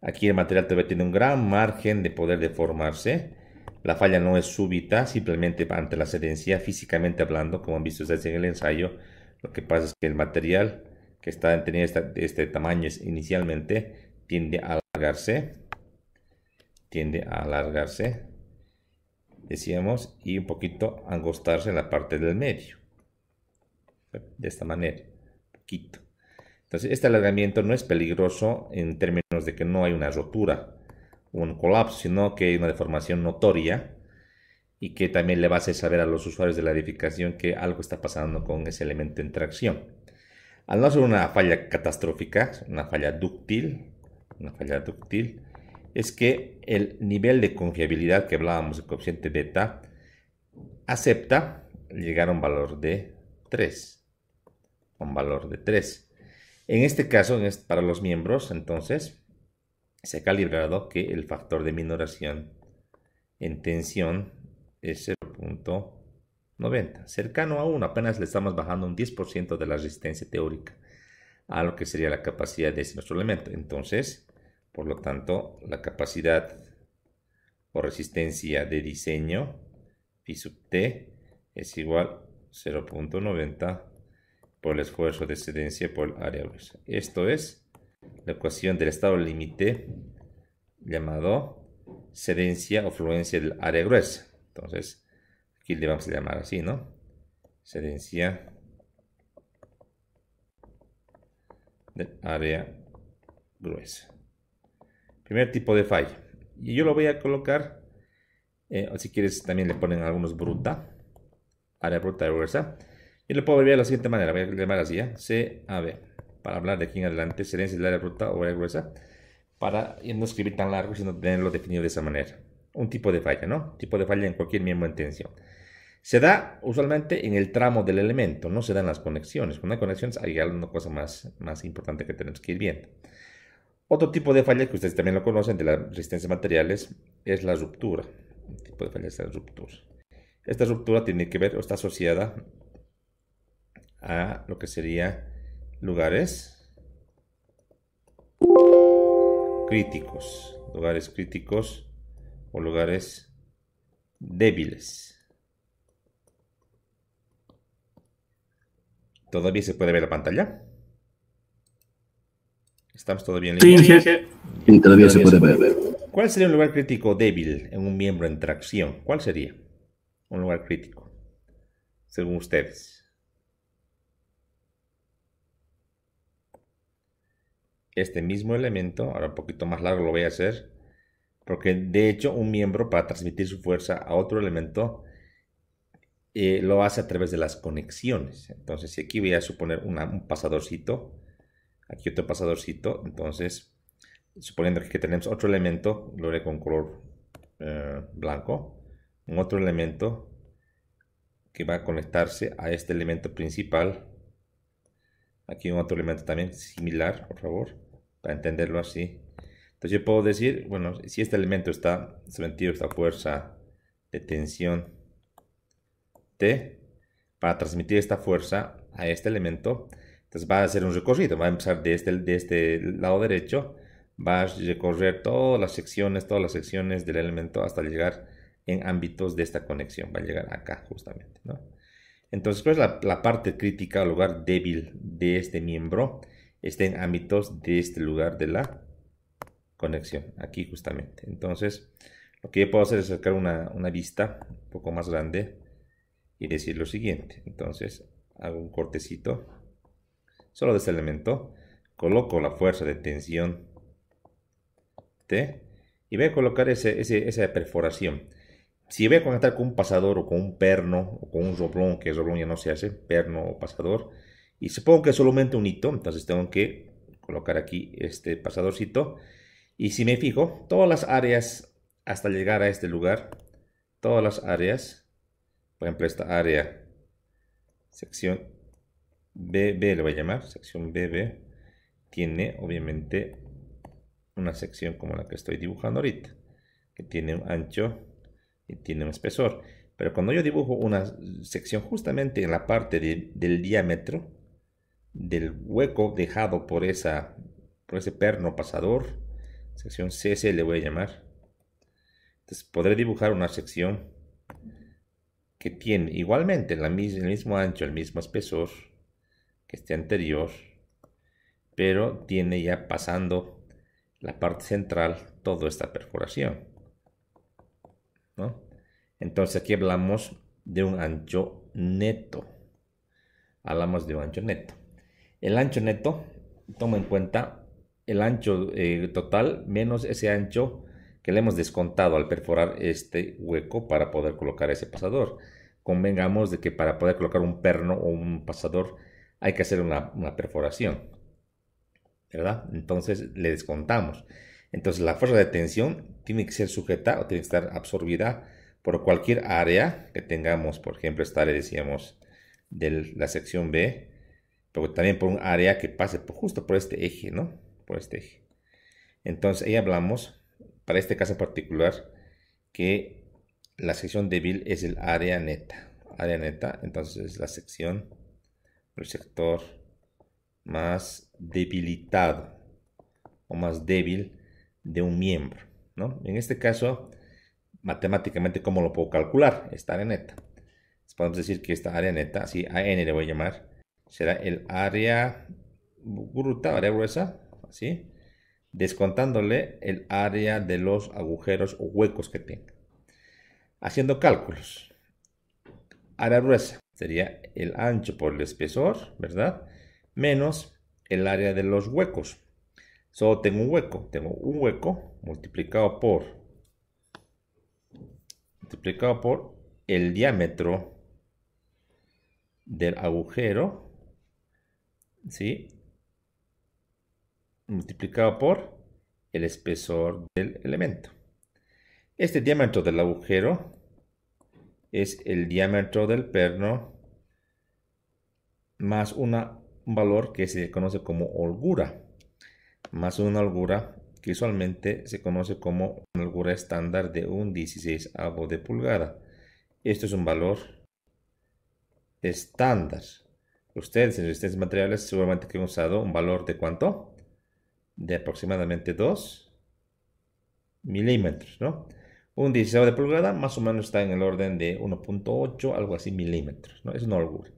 aquí el material todavía tiene un gran margen de poder deformarse. La falla no es súbita, simplemente ante la cedencia, físicamente hablando, como han visto ustedes en el ensayo, lo que pasa es que el material que tenía este tamaño inicialmente tiende a alargarse, decíamos, y un poquito angostarse en la parte del medio. De esta manera, poquito. Entonces, este alargamiento no es peligroso en términos de que no hay una rotura, un colapso, sino que hay una deformación notoria y que también le va a hacer saber a los usuarios de la edificación que algo está pasando con ese elemento en tracción. Al no ser una falla catastrófica, una falla dúctil, es que el nivel de confiabilidad que hablábamos, el coeficiente beta, acepta llegar a un valor de 3. En este caso, para los miembros, entonces, se ha calibrado que el factor de minoración en tensión es 0.90, cercano a 1, apenas le estamos bajando un 10% de la resistencia teórica a lo que sería la capacidad de nuestro elemento. Entonces, por lo tanto, la capacidad o resistencia de diseño Phi sub t es igual a 0.90 por el esfuerzo de cedencia por el área gruesa. Esto es la ecuación del estado límite llamado cedencia o fluencia del área gruesa. Entonces, aquí le vamos a llamar así, ¿no? Cedencia del área gruesa. Primer tipo de falla. Y yo lo voy a colocar, o si quieres también le ponen algunos bruta, área bruta gruesa. Y lo puedo ver de la siguiente manera, voy a llamar así, ¿eh? CAB, para hablar de aquí en adelante, excelencia del área bruta o área gruesa, para no escribir tan largo, sino tenerlo definido de esa manera. Un tipo de falla, ¿no? Un tipo de falla en cualquier miembro en tensión. Se da usualmente en el tramo del elemento, no se dan las conexiones. Con las conexiones hay una cosa más importante que tenemos que ir viendo. Otro tipo de falla que ustedes también lo conocen de la resistencia de materiales es la ruptura. Un tipo de falla es la ruptura. Esta ruptura tiene que ver o está asociada a lo que sería lugares críticos o lugares débiles. ¿Todavía se puede ver la pantalla? ¿Estamos todavía en línea? Sí, todavía se puede ver. ¿Cuál sería un lugar crítico débil en un miembro en tracción? ¿Cuál sería un lugar crítico, según ustedes? Este mismo elemento, ahora un poquito más largo lo voy a hacer, porque de hecho un miembro para transmitir su fuerza a otro elemento lo hace a través de las conexiones. Entonces, si aquí voy a suponer un pasadorcito, aquí otro pasadorcito, entonces, suponiendo que tenemos otro elemento, lo haré con color blanco, un otro elemento que va a conectarse a este elemento principal. Aquí un otro elemento también similar, por favor, para entenderlo así. Entonces yo puedo decir, bueno, si este elemento está sometido a esta fuerza de tensión T, para transmitir esta fuerza a este elemento, entonces va a hacer un recorrido, va a empezar de este lado derecho, va a recorrer todas las secciones del elemento hasta llegar en ámbitos de esta conexión, va a llegar acá justamente, ¿no? Entonces, pues la parte crítica o lugar débil de este miembro está en ámbitos de este lugar de la conexión, aquí justamente. Entonces, lo que yo puedo hacer es sacar una vista un poco más grande y decir lo siguiente. Entonces, hago un cortecito solo de este elemento, coloco la fuerza de tensión T y voy a colocar esa perforación. Si voy a conectar con un pasador o con un perno o con un roblón, que el roblón ya no se hace, perno o pasador, y supongo que es solamente un hito, entonces tengo que colocar aquí este pasadorcito. Y si me fijo, todas las áreas hasta llegar a este lugar, todas las áreas, por ejemplo esta área, sección BB le voy a llamar, sección BB, tiene obviamente una sección como la que estoy dibujando ahorita, que tiene un ancho y tiene un espesor. Pero cuando yo dibujo una sección justamente en la parte del diámetro del hueco dejado por ese perno pasador, sección CC le voy a llamar, entonces podré dibujar una sección que tiene igualmente el mismo ancho, el mismo espesor que este anterior, pero tiene ya pasando la parte central toda esta perforación, ¿no? Entonces aquí hablamos de un ancho neto. Hablamos de un ancho neto. El ancho neto toma en cuenta el ancho total menos ese ancho que le hemos descontado al perforar este hueco para poder colocar ese pasador. Convengamos de que para poder colocar un perno o un pasador hay que hacer una perforación, ¿verdad? Entonces le descontamos. Entonces la fuerza de tensión tiene que ser sujeta o tiene que estar absorbida por cualquier área que tengamos. Por ejemplo, esta área decíamos de la sección B, pero también por un área que pase justo por este eje, ¿no? Por este eje. Entonces ahí hablamos, para este caso particular, que la sección débil es el área neta. Área neta, entonces es la sección, el sector más debilitado o más débil de un miembro, ¿no? En este caso, matemáticamente, ¿cómo lo puedo calcular? Esta área neta. Podemos decir que esta área neta, así AN le voy a llamar, será el área bruta, área gruesa, así, descontándole el área de los agujeros o huecos que tenga. Haciendo cálculos, área gruesa sería el ancho por el espesor, ¿verdad? Menos el área de los huecos. Solo tengo un hueco multiplicado por el diámetro del agujero, ¿sí?, multiplicado por el espesor del elemento. Este diámetro del agujero es el diámetro del perno más un valor que se conoce como holgura, más una holgura que usualmente se conoce como una holgura estándar de un 16avo de pulgada. Esto es un valor estándar. Ustedes en resistencias materiales seguramente que han usado un valor de ¿cuánto? De aproximadamente 2 milímetros, ¿no? Un 16avo de pulgada más o menos está en el orden de 1.8, algo así, milímetros, ¿no? Es una holgura.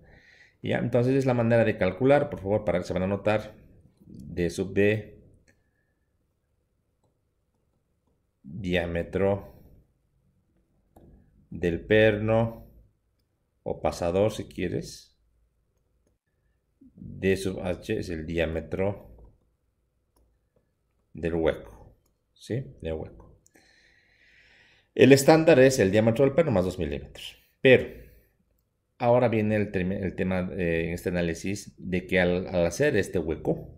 Ya, entonces es la manera de calcular, por favor, para que se van a anotar D sub B, diámetro del perno o pasador si quieres. D sub H es el diámetro del hueco, ¿sí? Del hueco. El estándar es el diámetro del perno más 2 milímetros. Pero ahora viene el tema en este análisis de que al hacer este hueco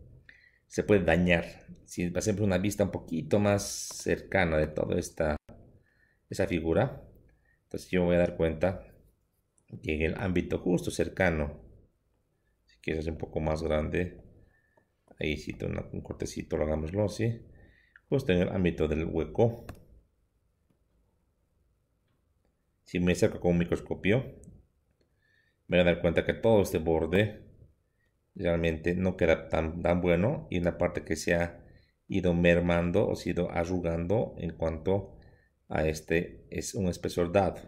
se puede dañar. Si hacemos una vista un poquito más cercana de toda esa figura, entonces yo me voy a dar cuenta que en el ámbito justo cercano, si quieres un poco más grande, ahí sí, un cortecito, lo hagámoslo así, justo en el ámbito del hueco. Si me acerco con un microscopio, me voy a dar cuenta que todo este borde realmente no queda tan bueno y una parte que se ha ido mermando o se ha ido arrugando en cuanto a este es un espesor dado.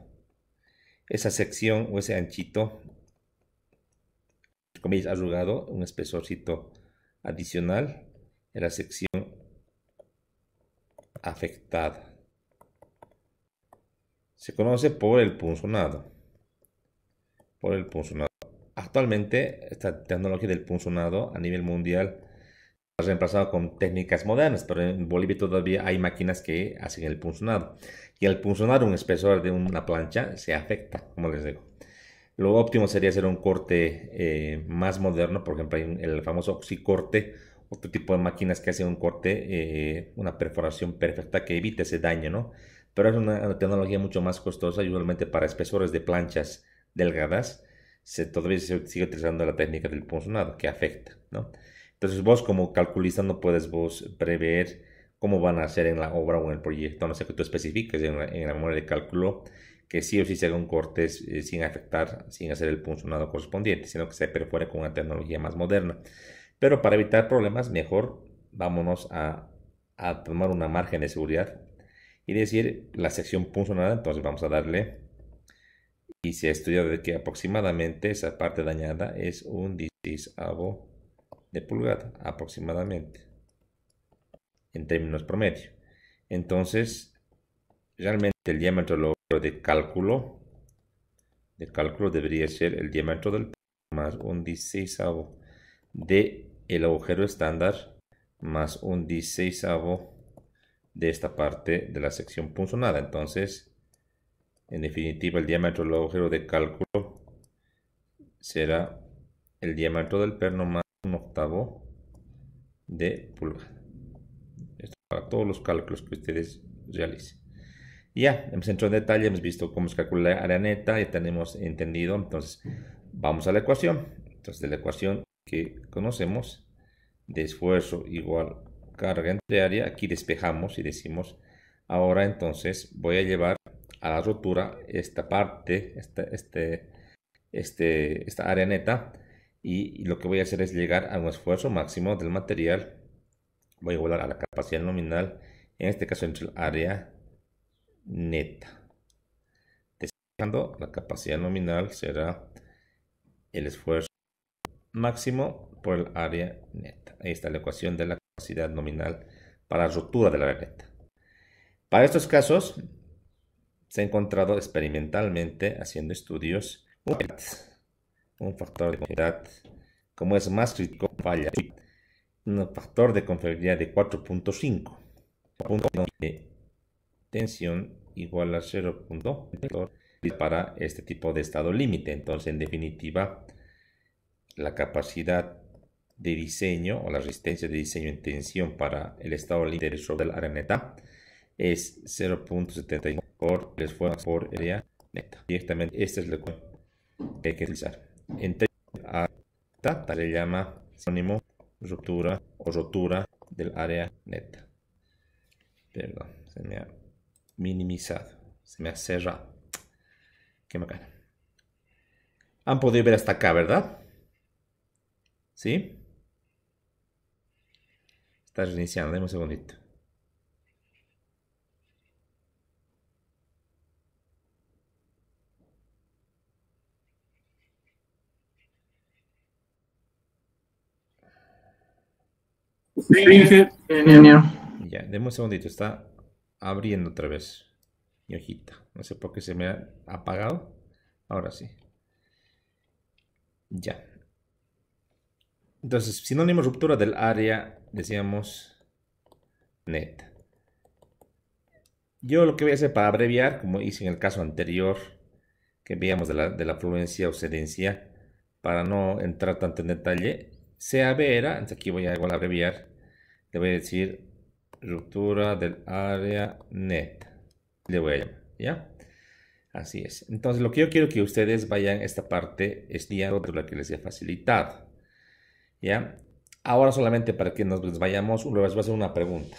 Esa sección o ese anchito, como veis, arrugado, un esporcito adicional en la sección afectada. Se conoce por el punzonado. Actualmente esta tecnología del punzonado a nivel mundial ha reemplazado con técnicas modernas, pero en Bolivia todavía hay máquinas que hacen el punzonado. Y al punzonar un espesor de una plancha se afecta, como les digo. Lo óptimo sería hacer un corte más moderno, por ejemplo, hay el famoso oxicorte, otro tipo de máquinas que hacen un corte, una perforación perfecta que evite ese daño, ¿no? Pero es una tecnología mucho más costosa y usualmente para espesores de planchas delgadas todavía se sigue utilizando la técnica del punzonado que afecta, ¿no? Entonces vos como calculista no puedes vos prever cómo van a hacer en la obra o en el proyecto, a no ser que tú especifiques en la memoria de cálculo que sí o sí se haga un corte sin afectar, sin hacer el punzonado correspondiente, sino que se perfore con una tecnología más moderna. Pero para evitar problemas, mejor vámonos a tomar una margen de seguridad y decir la sección punzonada, entonces vamos a darle, y se ha estudiado de que aproximadamente esa parte dañada es un 16avo de pulgada, aproximadamente, en términos promedio. Entonces, realmente el diámetro de cálculo debería ser el diámetro del más un 16avo de el agujero estándar más un 16avo de esta parte de la sección punzonada. Entonces, en definitiva, el diámetro del agujero de cálculo será el diámetro del perno más un octavo de pulgada. Esto para todos los cálculos que ustedes realicen. Ya, hemos entrado en detalle, hemos visto cómo se calcula la área neta, ya tenemos entendido. Entonces, vamos a la ecuación. Entonces, de la ecuación que conocemos, de esfuerzo igual carga entre área, aquí despejamos y decimos, ahora entonces voy a llevar a la rotura esta parte, esta área neta, y lo que voy a hacer es llegar a un esfuerzo máximo del material. Voy a igualar a la capacidad nominal, en este caso entre el área neta. Despejando, la capacidad nominal será el esfuerzo máximo por el área neta. Ahí está la ecuación de la capacidad nominal para rotura de la área neta. Para estos casos, se ha encontrado experimentalmente haciendo estudios un factor de confiabilidad, como es más crítico, falla, un factor de confiabilidad de 4.5, punto de tensión igual a 0.2, para este tipo de estado límite. Entonces, en definitiva, la capacidad de diseño o la resistencia de diseño en tensión para el estado límite sobre el área neta es 0.75 por el esfuerzo por área neta. Directamente, este es lo que hay que utilizar. Entonces, se llama sinónimo ruptura o rotura del área neta. Perdón, se me ha minimizado, se me ha cerrado. Qué bacana. Han podido ver hasta acá, ¿verdad? ¿Sí? Está reiniciando, dame un segundito. Sí, genio. Ya, deme un segundito, está abriendo otra vez mi hojita. No sé por qué se me ha apagado. Ahora sí. Ya. Entonces, sinónimo ruptura del área, decíamos, neta. Yo lo que voy a hacer para abreviar, como hice en el caso anterior, que veíamos de la fluencia o cedencia, para no entrar tanto en detalle, sea vera, entonces aquí voy a igual abreviar, le voy a decir ruptura del área net, le voy a llamar, ¿ya? Así es. Entonces lo que yo quiero que ustedes vayan esta parte estudiando de la que les he facilitado, ¿ya? Ahora solamente para que nos vayamos, les voy a hacer una pregunta.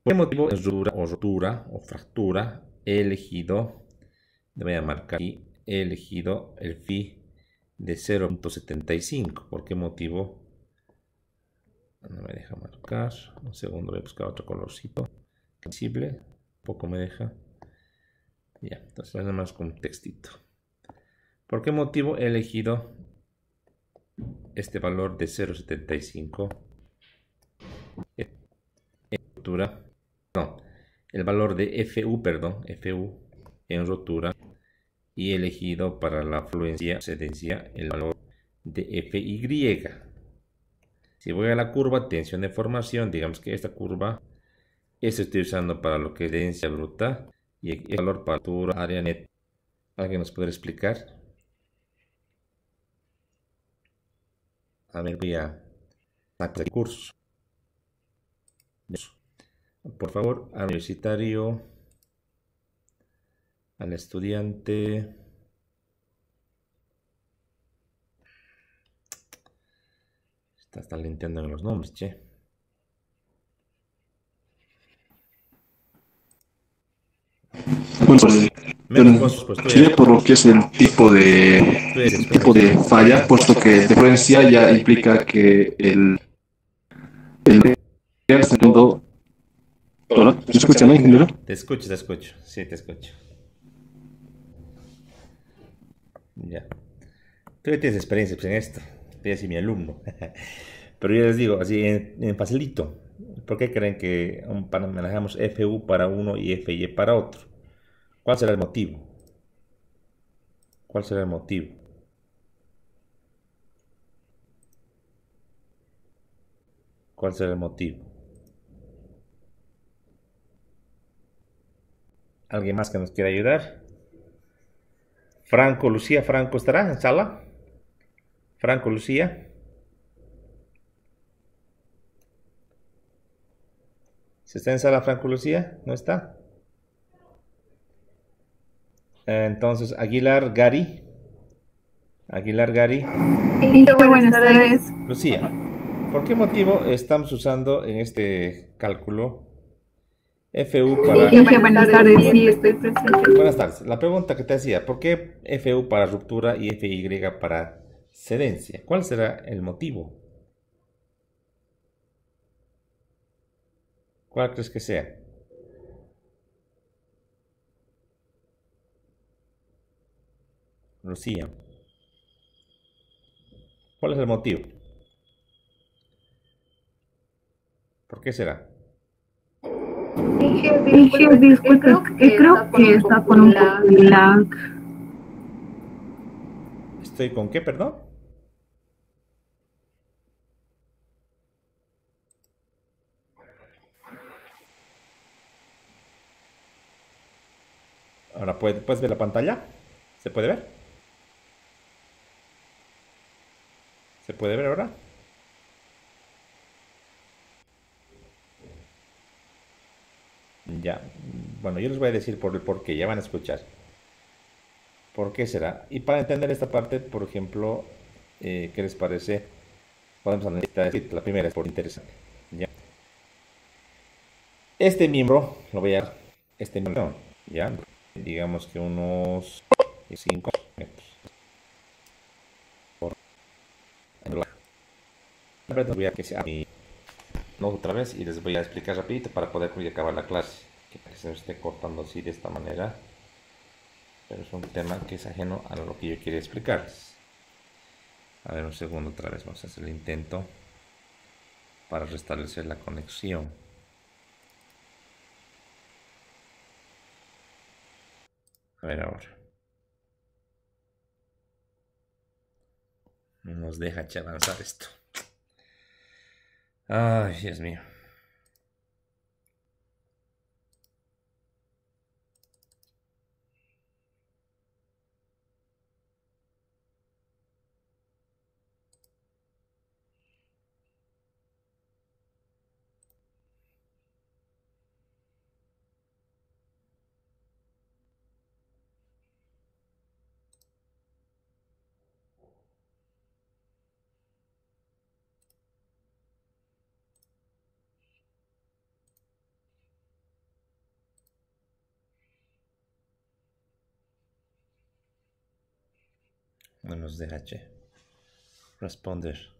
¿Por qué motivo es rotura o fractura he elegido, le voy a marcar aquí, he elegido el phi de 0.75? ¿Por qué motivo? No me deja marcar. Un segundo, voy a buscar otro colorcito visible. Poco me deja. Ya, entonces nada más con un textito. ¿Por qué motivo he elegido este valor de 0.75? Rotura. No, el valor de FU, perdón, FU en rotura. Y he elegido para la fluencia o cedencia el valor de FY. Si voy a la curva tensión de formación, digamos que esta curva estoy usando para lo que es densidad bruta y el valor para altura área net. ¿Alguien nos puede explicar? A ver, voy a sacar el curso. Por favor, al universitario, al estudiante. Está limpiando en los nombres, che. Bueno, Menos cosas, pues tú sería por lo que es eres el tipo de falla, puesto que diferencia ya implica que el segundo. Hola, ¿me escuchan, no, ingeniero? Te escucho, sí, te escucho. Ya. Tú ya tienes experiencia pues, en esto. Tú ya soy mi alumno. Pero yo les digo, así en facilito. ¿Por qué creen que manejamos FU para uno y FY para otro? ¿Cuál será el motivo? ¿Cuál será el motivo? ¿Cuál será el motivo? ¿Alguien más que nos quiera ayudar? Franco, Lucía, Franco estará en sala. Franco, Lucía. ¿Se está en sala Franco, Lucía? ¿No está? Entonces, Aguilar, Gary. Aguilar, Gary. Buenas tardes. Lucía, ¿por qué motivo estamos usando en este cálculo FU para... Buenas tardes, sí, estoy presente. Buenas tardes. La pregunta que te hacía, ¿por qué FU para ruptura y FY para cedencia? ¿Cuál será el motivo? ¿Cuál crees que sea? Lucía. ¿Cuál es el motivo? ¿Por qué será? Disculpe, creo que está con un poco de lag. ¿Estoy con qué, perdón? Ahora, ¿puedes ver la pantalla? ¿Se puede ver? ¿Se puede ver ahora? Ya. Bueno, yo les voy a decir por el por qué, ya van a escuchar. ¿Por qué será? Y para entender esta parte, por ejemplo, ¿qué les parece? Podemos analizar la primera es por interesante. ¿Ya? Este miembro, lo voy a dar, este miembro, ¿ya? Digamos que unos 5 metros. Voy a que sea mi nodo otra vez y les voy a explicar rapidito para poder acabar la clase. Que se me esté cortando así de esta manera. Pero es un tema que es ajeno a lo que yo quería explicarles. A ver, un segundo otra vez, vamos a hacer el intento para restablecer la conexión. A ver ahora. No nos deja avanzar esto. Ay, Dios mío. No nos deja responder.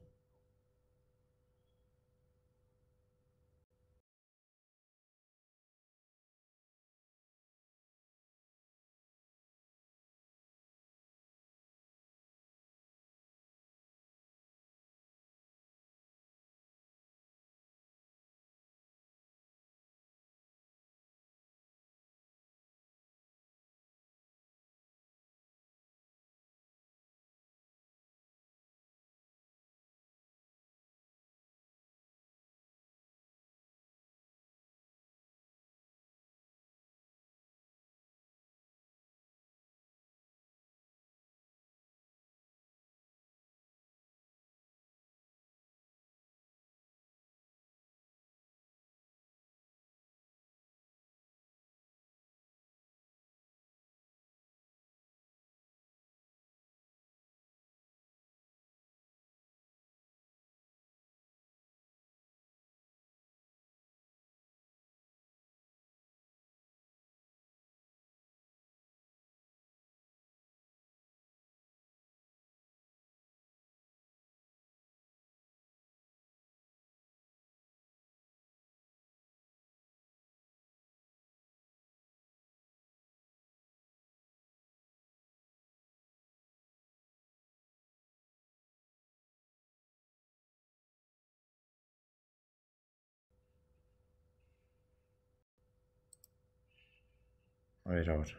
A ver ahora.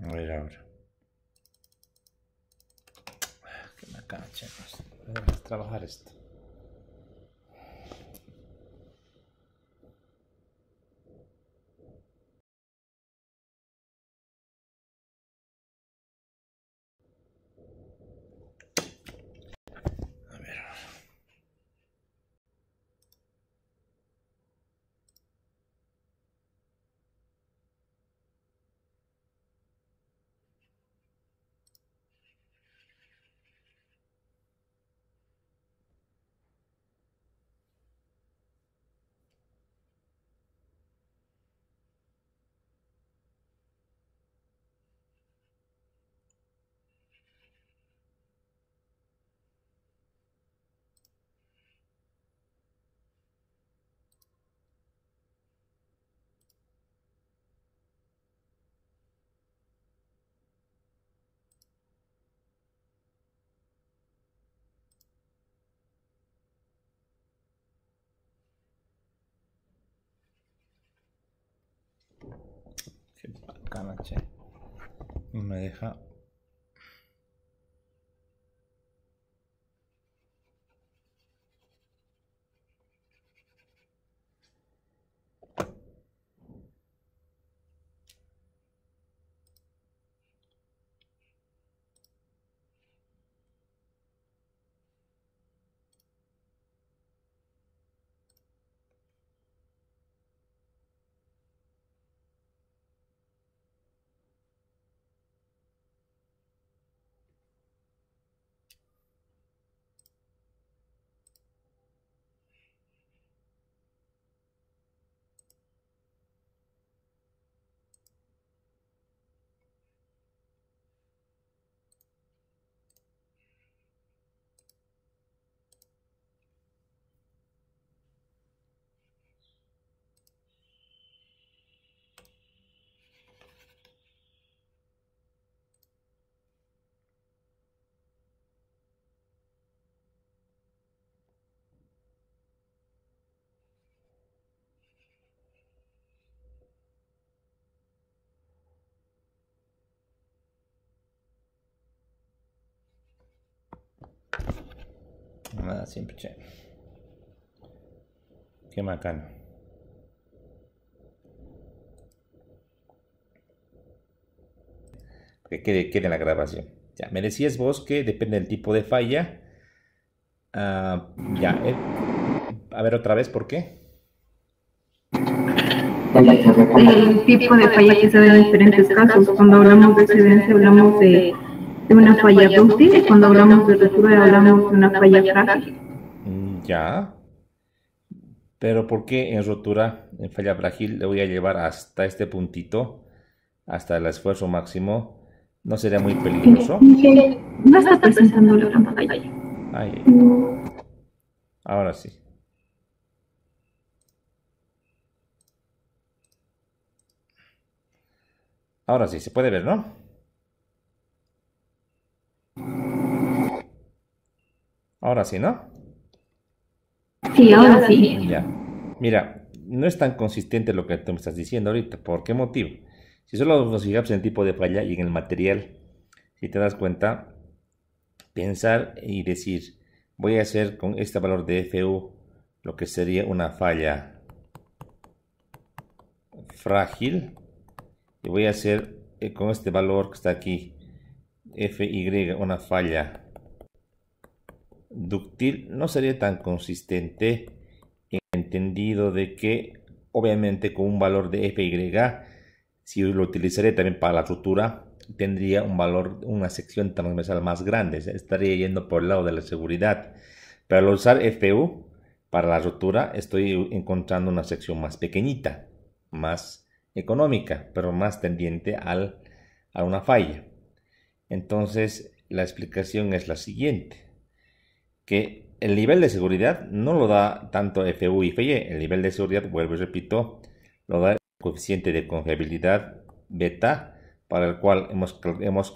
A ver ahora. Que me cachen. Vamos a trabajar esto. A ver ahora. macana, che. No me deja. Nada, siempre, che. Qué macano. Que quede en la grabación. Ya, me decías vos que depende del tipo de falla. Ya, a ver otra vez, ¿por qué? El tipo de falla que se ve en diferentes casos. Cuando hablamos de excedencia hablamos de una falla dúctil y cuando hablamos de rotura hablamos de una falla frágil. Ya. Pero ¿por qué en rotura, en falla frágil, le voy a llevar hasta este puntito, hasta el esfuerzo máximo? ¿No sería muy peligroso? No está presentando la pantalla. Ahí. Ahora sí. Ahora sí, se puede ver, ¿no? Ahora sí, ¿no? Sí, ahora sí. Ya. Mira, no es tan consistente lo que tú me estás diciendo ahorita. ¿Por qué motivo? Si solo nos fijamos en el tipo de falla y en el material, si te das cuenta, pensar y decir, voy a hacer con este valor de FU lo que sería una falla frágil, y voy a hacer con este valor que está aquí, FY, una falla dúctil, no sería tan consistente, en entendido de que obviamente con un valor de FY, si lo utilizaré también para la rotura, tendría un valor, una sección transversal más grande, estaría yendo por el lado de la seguridad. Pero al usar FU para la rotura estoy encontrando una sección más pequeñita, más económica, pero más tendiente a una falla. Entonces la explicación es la siguiente, que el nivel de seguridad no lo da tanto FU y FY, el nivel de seguridad, vuelvo y repito, lo da el coeficiente de confiabilidad beta, para el cual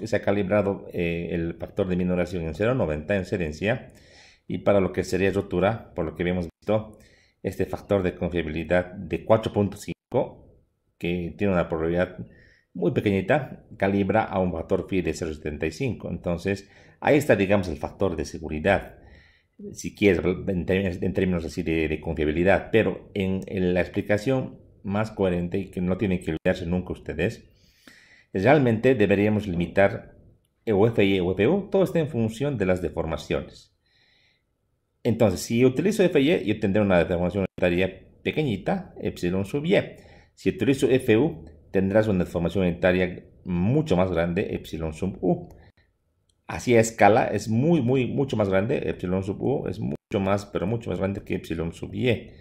se ha calibrado el factor de minoración en 0,90 en excedencia, y para lo que sería rotura, por lo que habíamos visto, este factor de confiabilidad de 4.5, que tiene una probabilidad muy pequeñita, calibra a un factor phi de 0,75. Entonces, ahí está, digamos, el factor de seguridad, si quieres, en términos así de confiabilidad. Pero en la explicación más coherente, y que no tienen que olvidarse nunca ustedes, realmente deberíamos limitar UFI o UFU, todo está en función de las deformaciones. Entonces, si utilizo FY, yo tendré una deformación unitaria pequeñita, epsilon sub y. Si utilizo FU, tendrás una deformación unitaria mucho más grande, epsilon sub u. Así a escala es mucho más grande, epsilon sub u es mucho más, pero mucho más grande que epsilon sub y.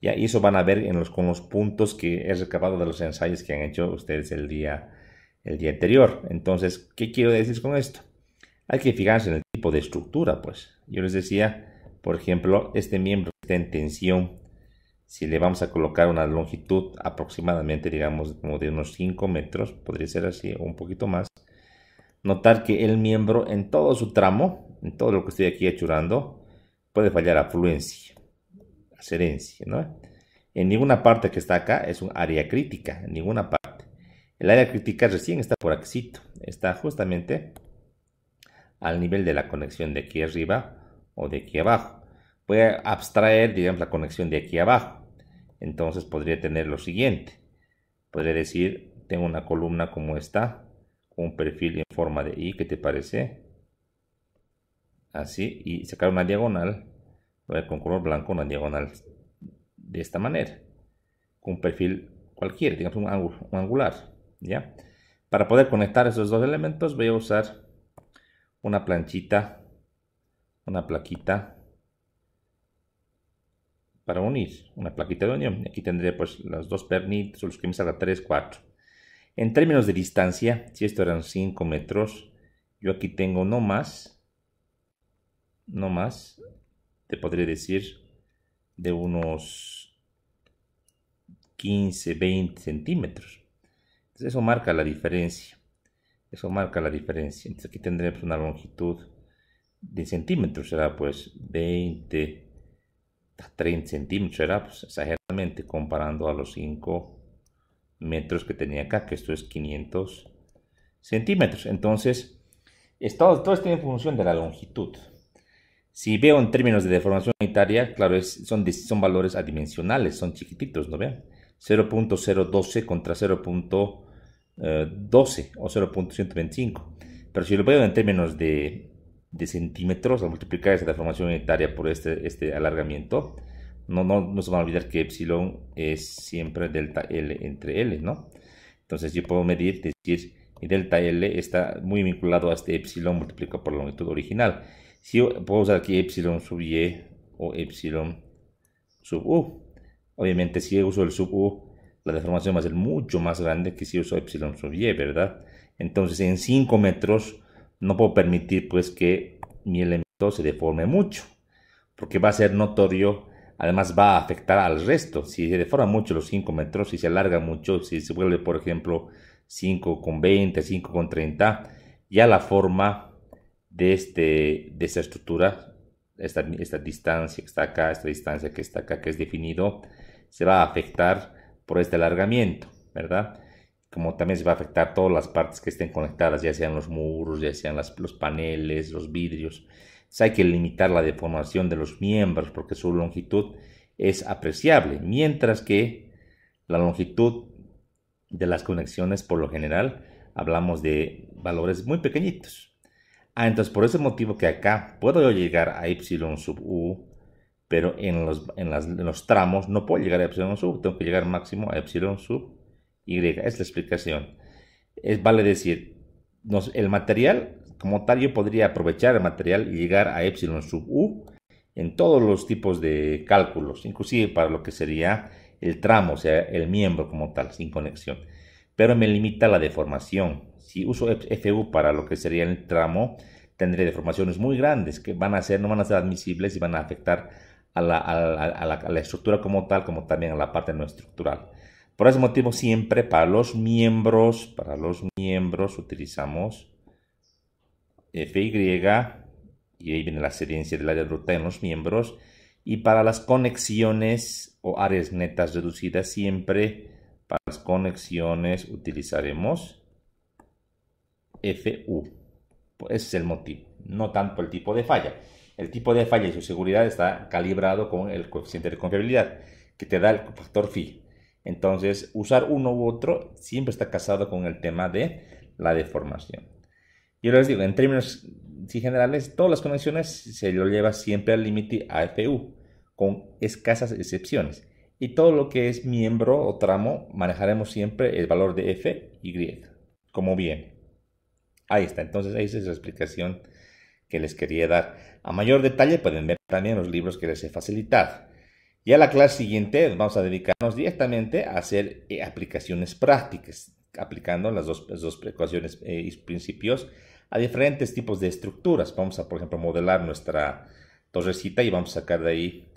¿Ya? Y eso van a ver con los puntos que he recabado de los ensayos que han hecho ustedes el día anterior. Entonces, ¿qué quiero decir con esto? Hay que fijarse en el tipo de estructura, pues. Yo les decía, por ejemplo, este miembro está en tensión. Si le vamos a colocar una longitud aproximadamente, digamos, como de unos 5 metros, podría ser así, o un poquito más. Notar que el miembro en todo su tramo, en todo lo que estoy aquí achurando, puede fallar a fluencia, a adherencia, ¿no? En ninguna parte que está acá es un área crítica, en ninguna parte. El área crítica recién está por aquí, está justamente al nivel de la conexión de aquí arriba o de aquí abajo. Voy a abstraer, digamos, la conexión de aquí abajo. Entonces podría tener lo siguiente. Podría decir, tengo una columna como esta, con un perfil en forma de I, ¿qué te parece? Así, y sacar una diagonal, voy a ver con color blanco, una diagonal de esta manera, con un perfil cualquiera, digamos un angular, ¿ya? Para poder conectar esos dos elementos voy a usar una planchita, una plaquita para unir, una plaquita de unión. Aquí tendré pues los dos pernitos, los que me salga 3, 4. En términos de distancia, si esto eran 5 metros, yo aquí tengo no más, te podría decir de unos 15, 20 centímetros. Entonces eso marca la diferencia. Entonces aquí tendré pues, una longitud de centímetros, será pues 20 a 30 centímetros, será pues exageradamente comparando a los 5 metros que tenía acá, que esto es 500 centímetros. Entonces, todo esto en función de la longitud. Si veo en términos de deformación unitaria, claro, son valores adimensionales, son chiquititos, ¿no ven? 0.012 contra 0.12 o 0.125. Pero si lo veo en términos de centímetros, al multiplicar esa deformación unitaria por este alargamiento, no se van a olvidar que epsilon es siempre delta L entre L, ¿no? Entonces yo puedo medir, decir, y delta L está muy vinculado a este epsilon multiplicado por la longitud original. Si yo puedo usar aquí epsilon sub y o epsilon sub u. Obviamente si yo uso el sub u, la deformación va a ser mucho más grande que si uso epsilon sub y, ¿verdad? Entonces en 5 metros no puedo permitir pues que mi elemento se deforme mucho, porque va a ser notorio, además va a afectar al resto. Si se deforma mucho los 5 metros, si se alarga mucho, si se vuelve por ejemplo 5,20, 5,30, ya la forma de esta estructura, esta distancia que está acá, esta distancia que está acá, que es definido, se va a afectar por este alargamiento, ¿verdad? Como también se va a afectar todas las partes que estén conectadas, ya sean los muros, ya sean los paneles, los vidrios. Entonces hay que limitar la deformación de los miembros porque su longitud es apreciable, mientras que la longitud de las conexiones, por lo general, hablamos de valores muy pequeñitos. Entonces por ese motivo que acá puedo yo llegar a epsilon sub u, pero en los tramos no puedo llegar a epsilon sub, tengo que llegar máximo a epsilon sub y. Es la explicación. Vale decir, el material como tal, yo podría aprovechar el material y llegar a epsilon sub u en todos los tipos de cálculos, inclusive para lo que sería el tramo, o sea, el miembro como tal, sin conexión. Pero me limita la deformación. Si uso FU para lo que sería el tramo, tendré deformaciones muy grandes que no van a ser admisibles y van a afectar a la estructura como tal, como también a la parte no estructural. Por ese motivo, siempre para los miembros utilizamos FY, y ahí viene la adherencia del área bruta en los miembros. Y para las conexiones o áreas netas reducidas, siempre para las conexiones utilizaremos FU. Pues ese es el motivo, no tanto el tipo de falla. El tipo de falla y su seguridad está calibrado con el coeficiente de confiabilidad que te da el factor phi. Entonces, usar uno u otro siempre está casado con el tema de la deformación. Yo les digo, en términos generales, todas las conexiones se lo lleva siempre al límite AFU, con escasas excepciones. Y todo lo que es miembro o tramo, manejaremos siempre el valor de FY, como bien. Ahí está, entonces esa es la explicación que les quería dar. A mayor detalle pueden ver también los libros que les he facilitado. Ya la clase siguiente vamos a dedicarnos directamente a hacer aplicaciones prácticas, aplicando las dos ecuaciones y principios a diferentes tipos de estructuras. Vamos a, por ejemplo, modelar nuestra torrecita y vamos a sacar de ahí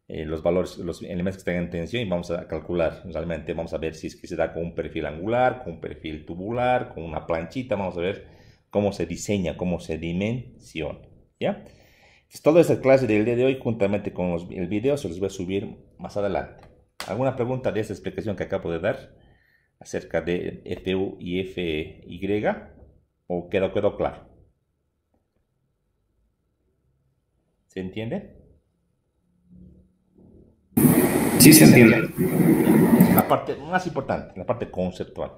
los valores, los elementos que están en tensión y vamos a calcular. Realmente vamos a ver si es que se da con un perfil angular, con un perfil tubular, con una planchita. Vamos a ver cómo se diseña, cómo se dimensiona, ¿ya? Entonces, toda esta clase del día de hoy, juntamente con el video, se los voy a subir más adelante. ¿Alguna pregunta de esta explicación que acabo de dar? acerca de FU y FY, o quedó claro. ¿Se entiende? Sí, se entiende. La parte más importante, la parte conceptual.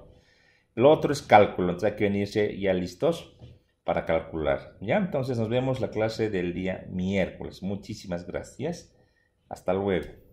Lo otro es cálculo, entonces hay que venirse ya listos para calcular. ¿Ya? Entonces nos vemos la clase del día miércoles. Muchísimas gracias. Hasta luego.